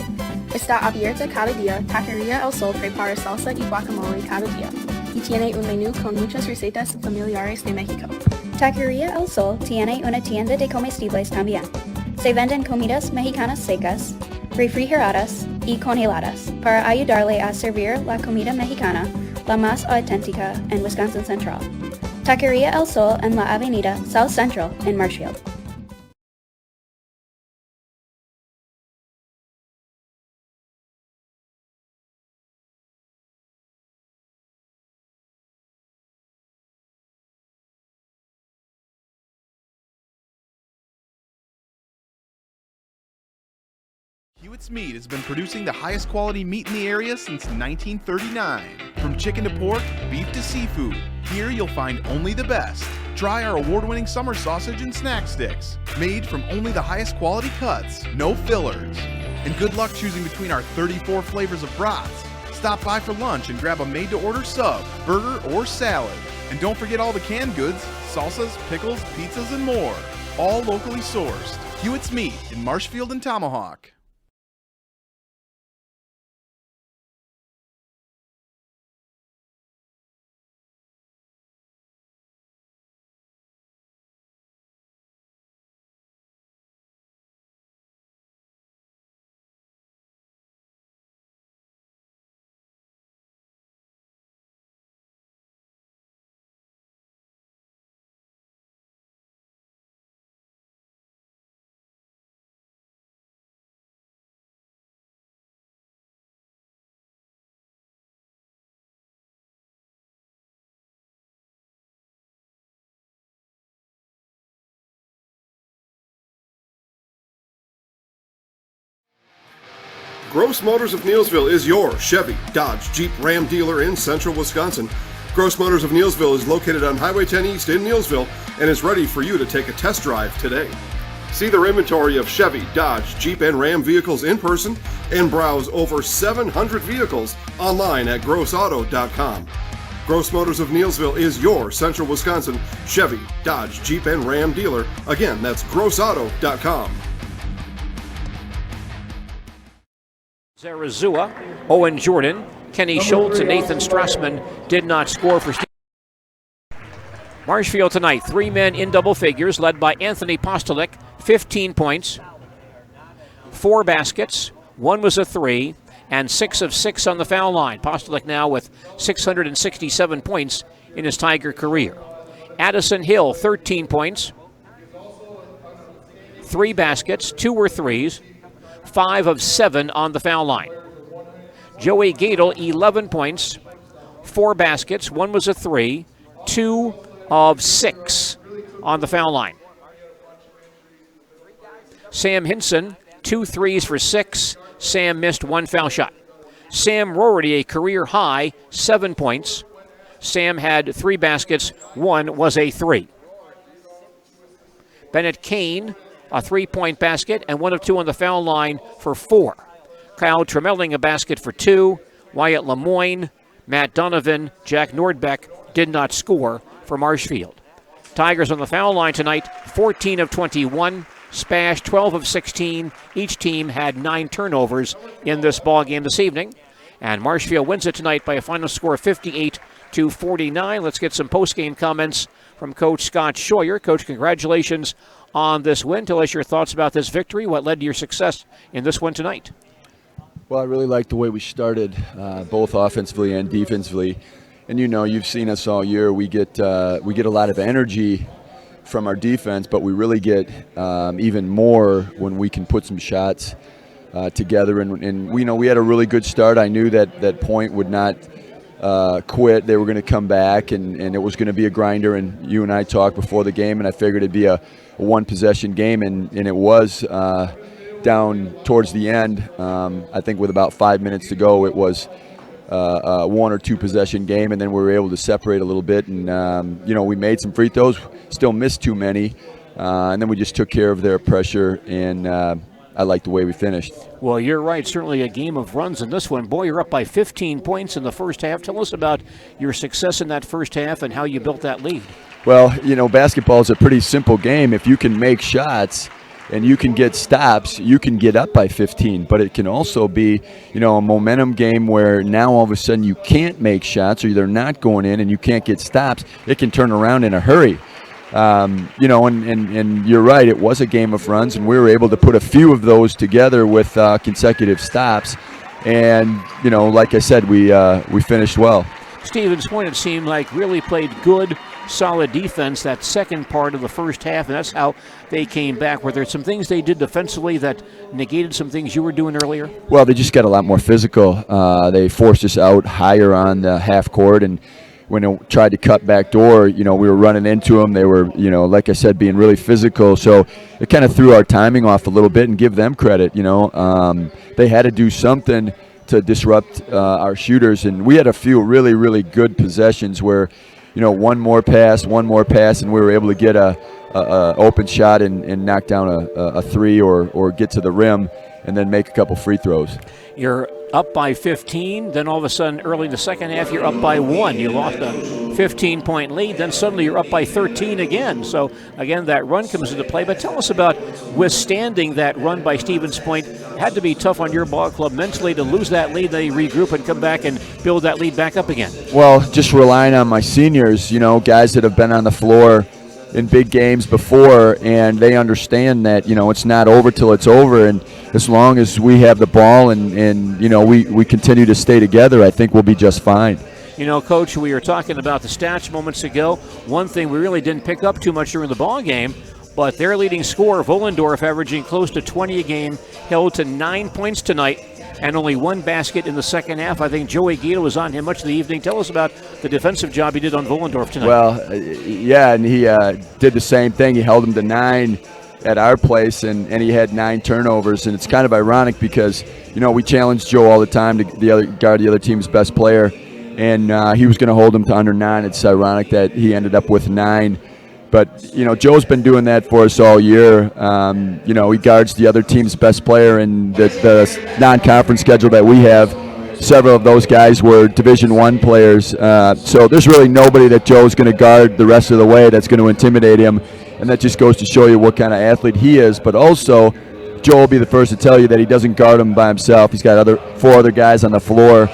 Está abierta cada día. Taqueria El Sol prepara salsa y guacamole cada día. Y tiene un menú con muchas recetas familiares de México. Taqueria El Sol tiene una tienda de comestibles también. Se venden comidas mexicanas secas, refrigeradas y congeladas para ayudarle a servir la comida mexicana, la más auténtica en Wisconsin Central. Taqueria El Sol en la Avenida South Central en Marshfield. Hewitt's Meat has been producing the highest quality meat in the area since 1939. From chicken to pork, beef to seafood, here you'll find only the best. Try our award-winning summer sausage and snack sticks, made from only the highest quality cuts, no fillers. And good luck choosing between our 34 flavors of brats. Stop by for lunch and grab a made-to-order sub, burger, or salad. And don't forget all the canned goods, salsas, pickles, pizzas, and more. All locally sourced. Hewitt's Meat in Marshfield and Tomahawk. Gross Motors of Neillsville is your Chevy, Dodge, Jeep, Ram dealer in central Wisconsin. Gross Motors of Neillsville is located on Highway 10 East in Neillsville and is ready for you to take a test drive today. See their inventory of Chevy, Dodge, Jeep, and Ram vehicles in person and browse over 700 vehicles online at grossauto.com. Gross Motors of Neillsville is your central Wisconsin Chevy, Dodge, Jeep, and Ram dealer. Again, that's grossauto.com. Zarazua, Owen Jordan, Kenny Schultz, and Nathan Strassman did not score for Marshfield tonight. 3 men in double figures, led by Anthony Postolik, 15 points, 4 baskets, 1 was a 3, and 6 of 6 on the foul line. Postolik now with 667 points in his Tiger career. Addison Hill, 13 points, 3 baskets, 2 were 3s, 5 of 7 on the foul line. Joey Gadel, 11 points, 4 baskets, 1 was a 3, 2 of 6 on the foul line. Sam Hinson, 2 threes for 6. Sam missed 1 foul shot. Sam Rorty, a career high, 7 points. Sam had 3 baskets, 1 was a 3. Bennett Kane, a 3-point basket, and 1 of 2 on the foul line for 4. Kyle Tremelling, a basket for 2. Wyatt Lemoyne, Matt Donovan, Jack Nordbeck did not score for Marshfield. Tigers on the foul line tonight, 14 of 21. Spash, 12 of 16. Each team had 9 turnovers in this ball game this evening. And Marshfield wins it tonight by a final score of 58-49. Let's get some post-game comments from Coach Scott Scheuer. Coach, congratulations on this win. Tell us your thoughts about this victory. What led to your success in this one tonight? Well, I really like the way we started, both offensively and defensively. And you've seen us all year. We get a lot of energy from our defense, but we really get even more when we can put some shots together. And we had a really good start. I knew that Point would not quit. They were going to come back, and it was going to be a grinder. And you and I talked before the game, and I figured it'd be a one-possession game, and it was down towards the end. I think with about 5 minutes to go, it was a 1 or 2 possession game, and then we were able to separate a little bit. And we made some free throws, still missed too many, and then we just took care of their pressure, and I like the way we finished. Well, you're right. Certainly a game of runs in this one. Boy, you're up by 15 points in the first half. Tell us about your success in that first half and how you built that lead. Well, basketball is a pretty simple game. If you can make shots and you can get stops, you can get up by 15. But it can also be, a momentum game where now all of a sudden you can't make shots or they're not going in and you can't get stops. It can turn around in a hurry. And you're right, it was a game of runs, and we were able to put a few of those together with consecutive stops. And, like I said, we finished well. Stevens Point, it seemed like, really played good, solid defense that second part of the first half, and that's how they came back. Were there some things they did defensively that negated some things you were doing earlier? Well, they just got a lot more physical. They forced us out higher on the half court, and when it tried to cut back door, we were running into them. They were, like I said, being really physical. So it kind of threw our timing off a little bit, and give them credit. They had to do something to disrupt our shooters, and we had a few really, really good possessions where, one more pass, and we were able to get a open shot and knock down a three or get to the rim and then make a couple free throws. You're up by 15, then all of a sudden early in the second half you're up by 1. You lost a 15-point lead, then suddenly you're up by 13 again. So again, that run comes into play. But tell us about withstanding that run by Stevens Point. It had to be tough on your ball club mentally to lose that lead, then you regroup and come back and build that lead back up again. Well, just relying on my seniors, guys that have been on the floor in big games before, and they understand that it's not over till it's over, and as long as we have the ball and we continue to stay together, I think we'll be just fine. Coach, we were talking about the stats moments ago. One thing we really didn't pick up too much during the ball game, but their leading scorer, Vollendorf, averaging close to 20 a game, held to 9 points tonight and only 1 basket in the second half. I think Joey Guido was on him much of the evening. Tell us about the defensive job he did on Vollendorf tonight. Well, yeah, and he did the same thing. He held him to 9 at our place, and he had 9 turnovers. And it's kind of ironic because, we challenged Joe all the time to guard the other team's best player, and he was going to hold him to under 9. It's ironic that he ended up with 9. But, Joe's been doing that for us all year. He guards the other team's best player, and the non-conference schedule that we have, several of those guys were Division I players. So there's really nobody that Joe's going to guard the rest of the way that's going to intimidate him, and that just goes to show you what kind of athlete he is. But also, Joe will be the first to tell you that he doesn't guard him by himself. He's got 4 other guys on the floor,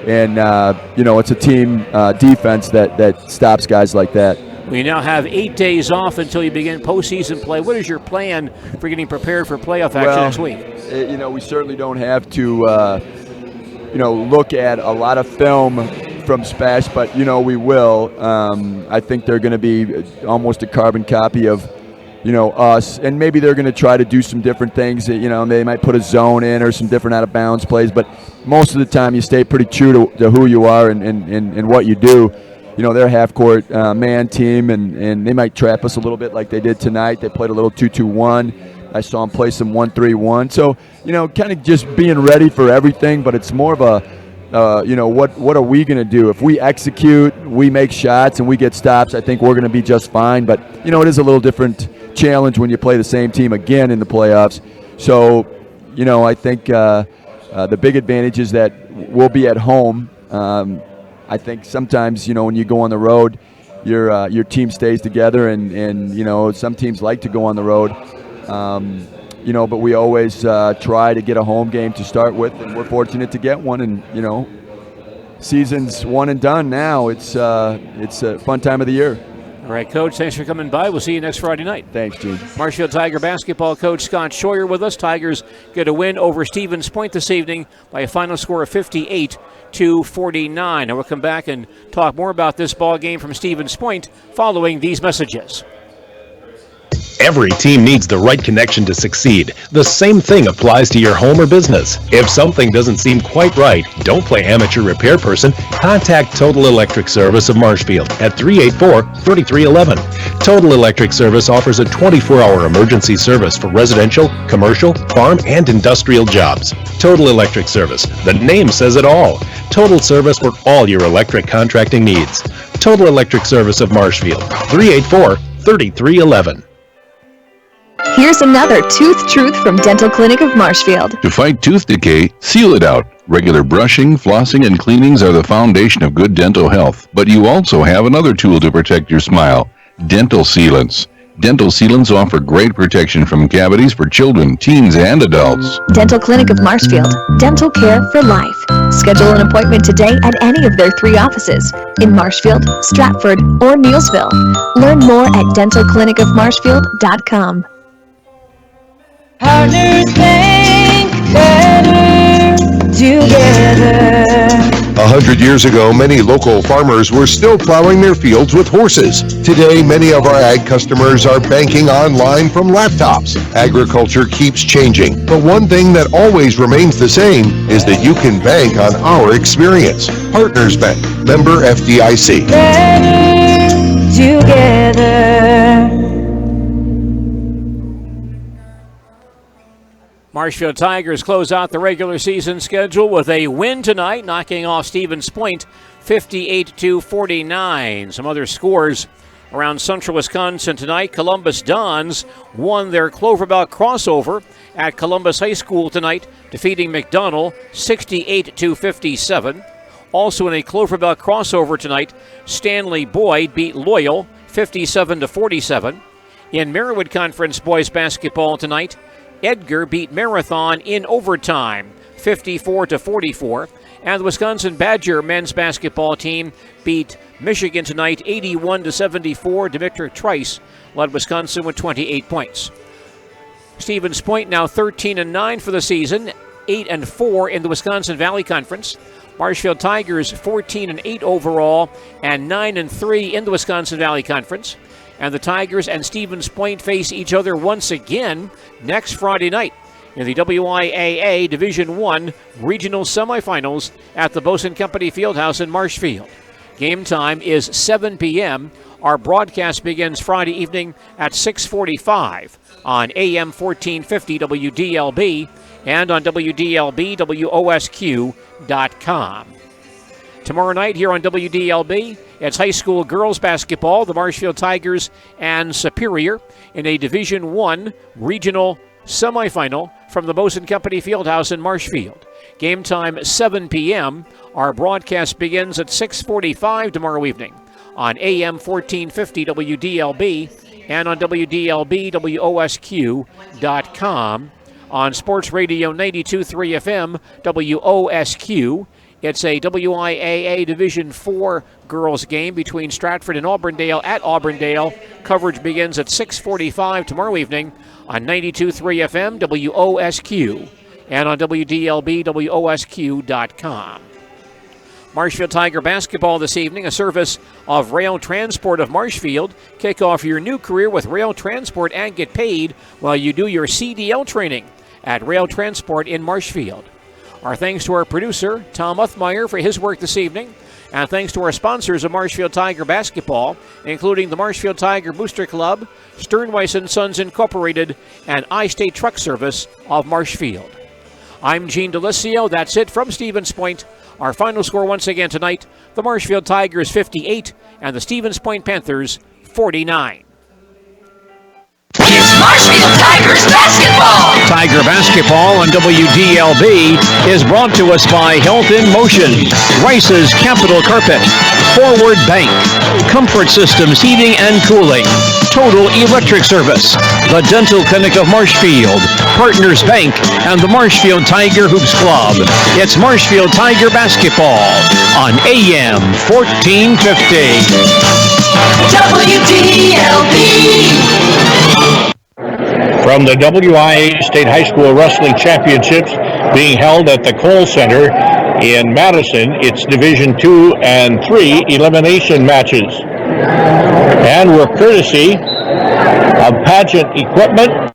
and, it's a team defense that stops guys like that. We now have 8 days off until you begin postseason play. What is your plan for getting prepared for playoff action next week? We certainly don't have to, look at a lot of film from SPASH, but, we will. I think they're going to be almost a carbon copy of, us. And maybe they're going to try to do some different things. They might put a zone in or some different out-of-bounds plays. But most of the time you stay pretty true to who you are and what you do. They're a half-court man team, and they might trap us a little bit like they did tonight. They played a little 2-2-1. I saw them play some 1-3-1. So, kind of just being ready for everything, but it's more of a, what are we going to do? If we execute, we make shots, and we get stops, I think we're going to be just fine. But, it is a little different challenge when you play the same team again in the playoffs. So, I think the big advantage is that we'll be at home. I think sometimes, when you go on the road, your team stays together, and some teams like to go on the road. But we always try to get a home game to start with, and we're fortunate to get one. And season's one and done now. It's a fun time of the year. All right, Coach, thanks for coming by. We'll see you next Friday night. Thanks, Gene. Marshfield Tiger basketball coach Scott Scheuer with us. Tigers get a win over Stevens Point this evening by a final score of 58-49. And we'll come back and talk more about this ball game from Stevens Point following these messages. Every team needs the right connection to succeed. The same thing applies to your home or business. If something doesn't seem quite right, don't play amateur repair person. Contact Total Electric Service of Marshfield at 384-3311. Total Electric Service offers a 24-hour emergency service for residential, commercial, farm, and industrial jobs. Total Electric Service. The name says it all. Total service for all your electric contracting needs. Total Electric Service of Marshfield. 384-3311. Here's another tooth truth from Dental Clinic of Marshfield. To fight tooth decay, seal it out. Regular brushing, flossing, and cleanings are the foundation of good dental health. But you also have another tool to protect your smile: dental sealants. Dental sealants offer great protection from cavities for children, teens, and adults. Dental Clinic of Marshfield. Dental care for life. Schedule an appointment today at any of their 3 offices in Marshfield, Stratford, or Neelsville. Learn more at dentalclinicofmarshfield.com. Partners think better together. 100 years ago, many local farmers were still plowing their fields with horses. Today, many of our ag customers are banking online from laptops. Agriculture keeps changing, but one thing that always remains the same is that you can bank on our experience. Partners Bank, member FDIC. Better together. Marshfield Tigers close out the regular season schedule with a win tonight, knocking off Stevens Point 58-49. Some other scores around central Wisconsin tonight. Columbus Dons won their Cloverbelt crossover at Columbus High School tonight, defeating McDonald 68-57. Also in a Cloverbelt crossover tonight, Stanley Boyd beat Loyal 57-47. In Merriwood Conference boys basketball tonight, Edgar beat Marathon in overtime, 54-44. And the Wisconsin Badger men's basketball team beat Michigan tonight, 81-74. Dimitri Trice led Wisconsin with 28 points. Stevens Point now 13-9 for the season, 8-4 in the Wisconsin Valley Conference. Marshfield Tigers 14-8 overall and 9-3 in the Wisconsin Valley Conference. And the Tigers and Stevens Point face each other once again next Friday night in the WIAA Division I Regional Semifinals at the Bosun Company Fieldhouse in Marshfield. Game time is 7 p.m. Our broadcast begins Friday evening at 6:45 on AM 1450 WDLB and on WDLB-WOSQ.com. Tomorrow night here on WDLB, it's high school girls basketball, the Marshfield Tigers and Superior in a Division I regional semifinal from the Bosun Company Fieldhouse in Marshfield. Game time 7 p.m. Our broadcast begins at 6:45 tomorrow evening on AM 1450 WDLB and on WDLB-WOSQ.com. On Sports Radio 92.3 FM, WOSQ. It's a WIAA Division IV girls game between Stratford and Auburndale at Auburndale. Coverage begins at 6:45 tomorrow evening on 92.3 FM, WOSQ, and on WDLB-WOSQ.com. Marshfield Tiger basketball this evening, a service of Rail Transport of Marshfield. Kick off your new career with Rail Transport and get paid while you do your CDL training at Rail Transport in Marshfield. Our thanks to our producer, Tom Uthmeyer, for his work this evening. And thanks to our sponsors of Marshfield Tiger basketball, including the Marshfield Tiger Booster Club, Sternweiss & Sons Incorporated, and I-State Truck Service of Marshfield. I'm Gene Delisio. That's it from Stevens Point. Our final score once again tonight, the Marshfield Tigers 58 and the Stevens Point Panthers 49. It's Marshfield Tigers basketball. Tiger basketball on WDLB is brought to us by Health in Motion, Rice's Capital Carpet, Forward Bank, Comfort Systems Heating and Cooling, Total Electric Service, the Dental Clinic of Marshfield, Partners Bank, and the Marshfield Tiger Hoops Club. It's Marshfield Tiger basketball on AM 1450. WDLB. From the WIA State High School Wrestling Championships being held at the Cole Center in Madison, it's Division II and III elimination matches. And we're courtesy of Pageant Equipment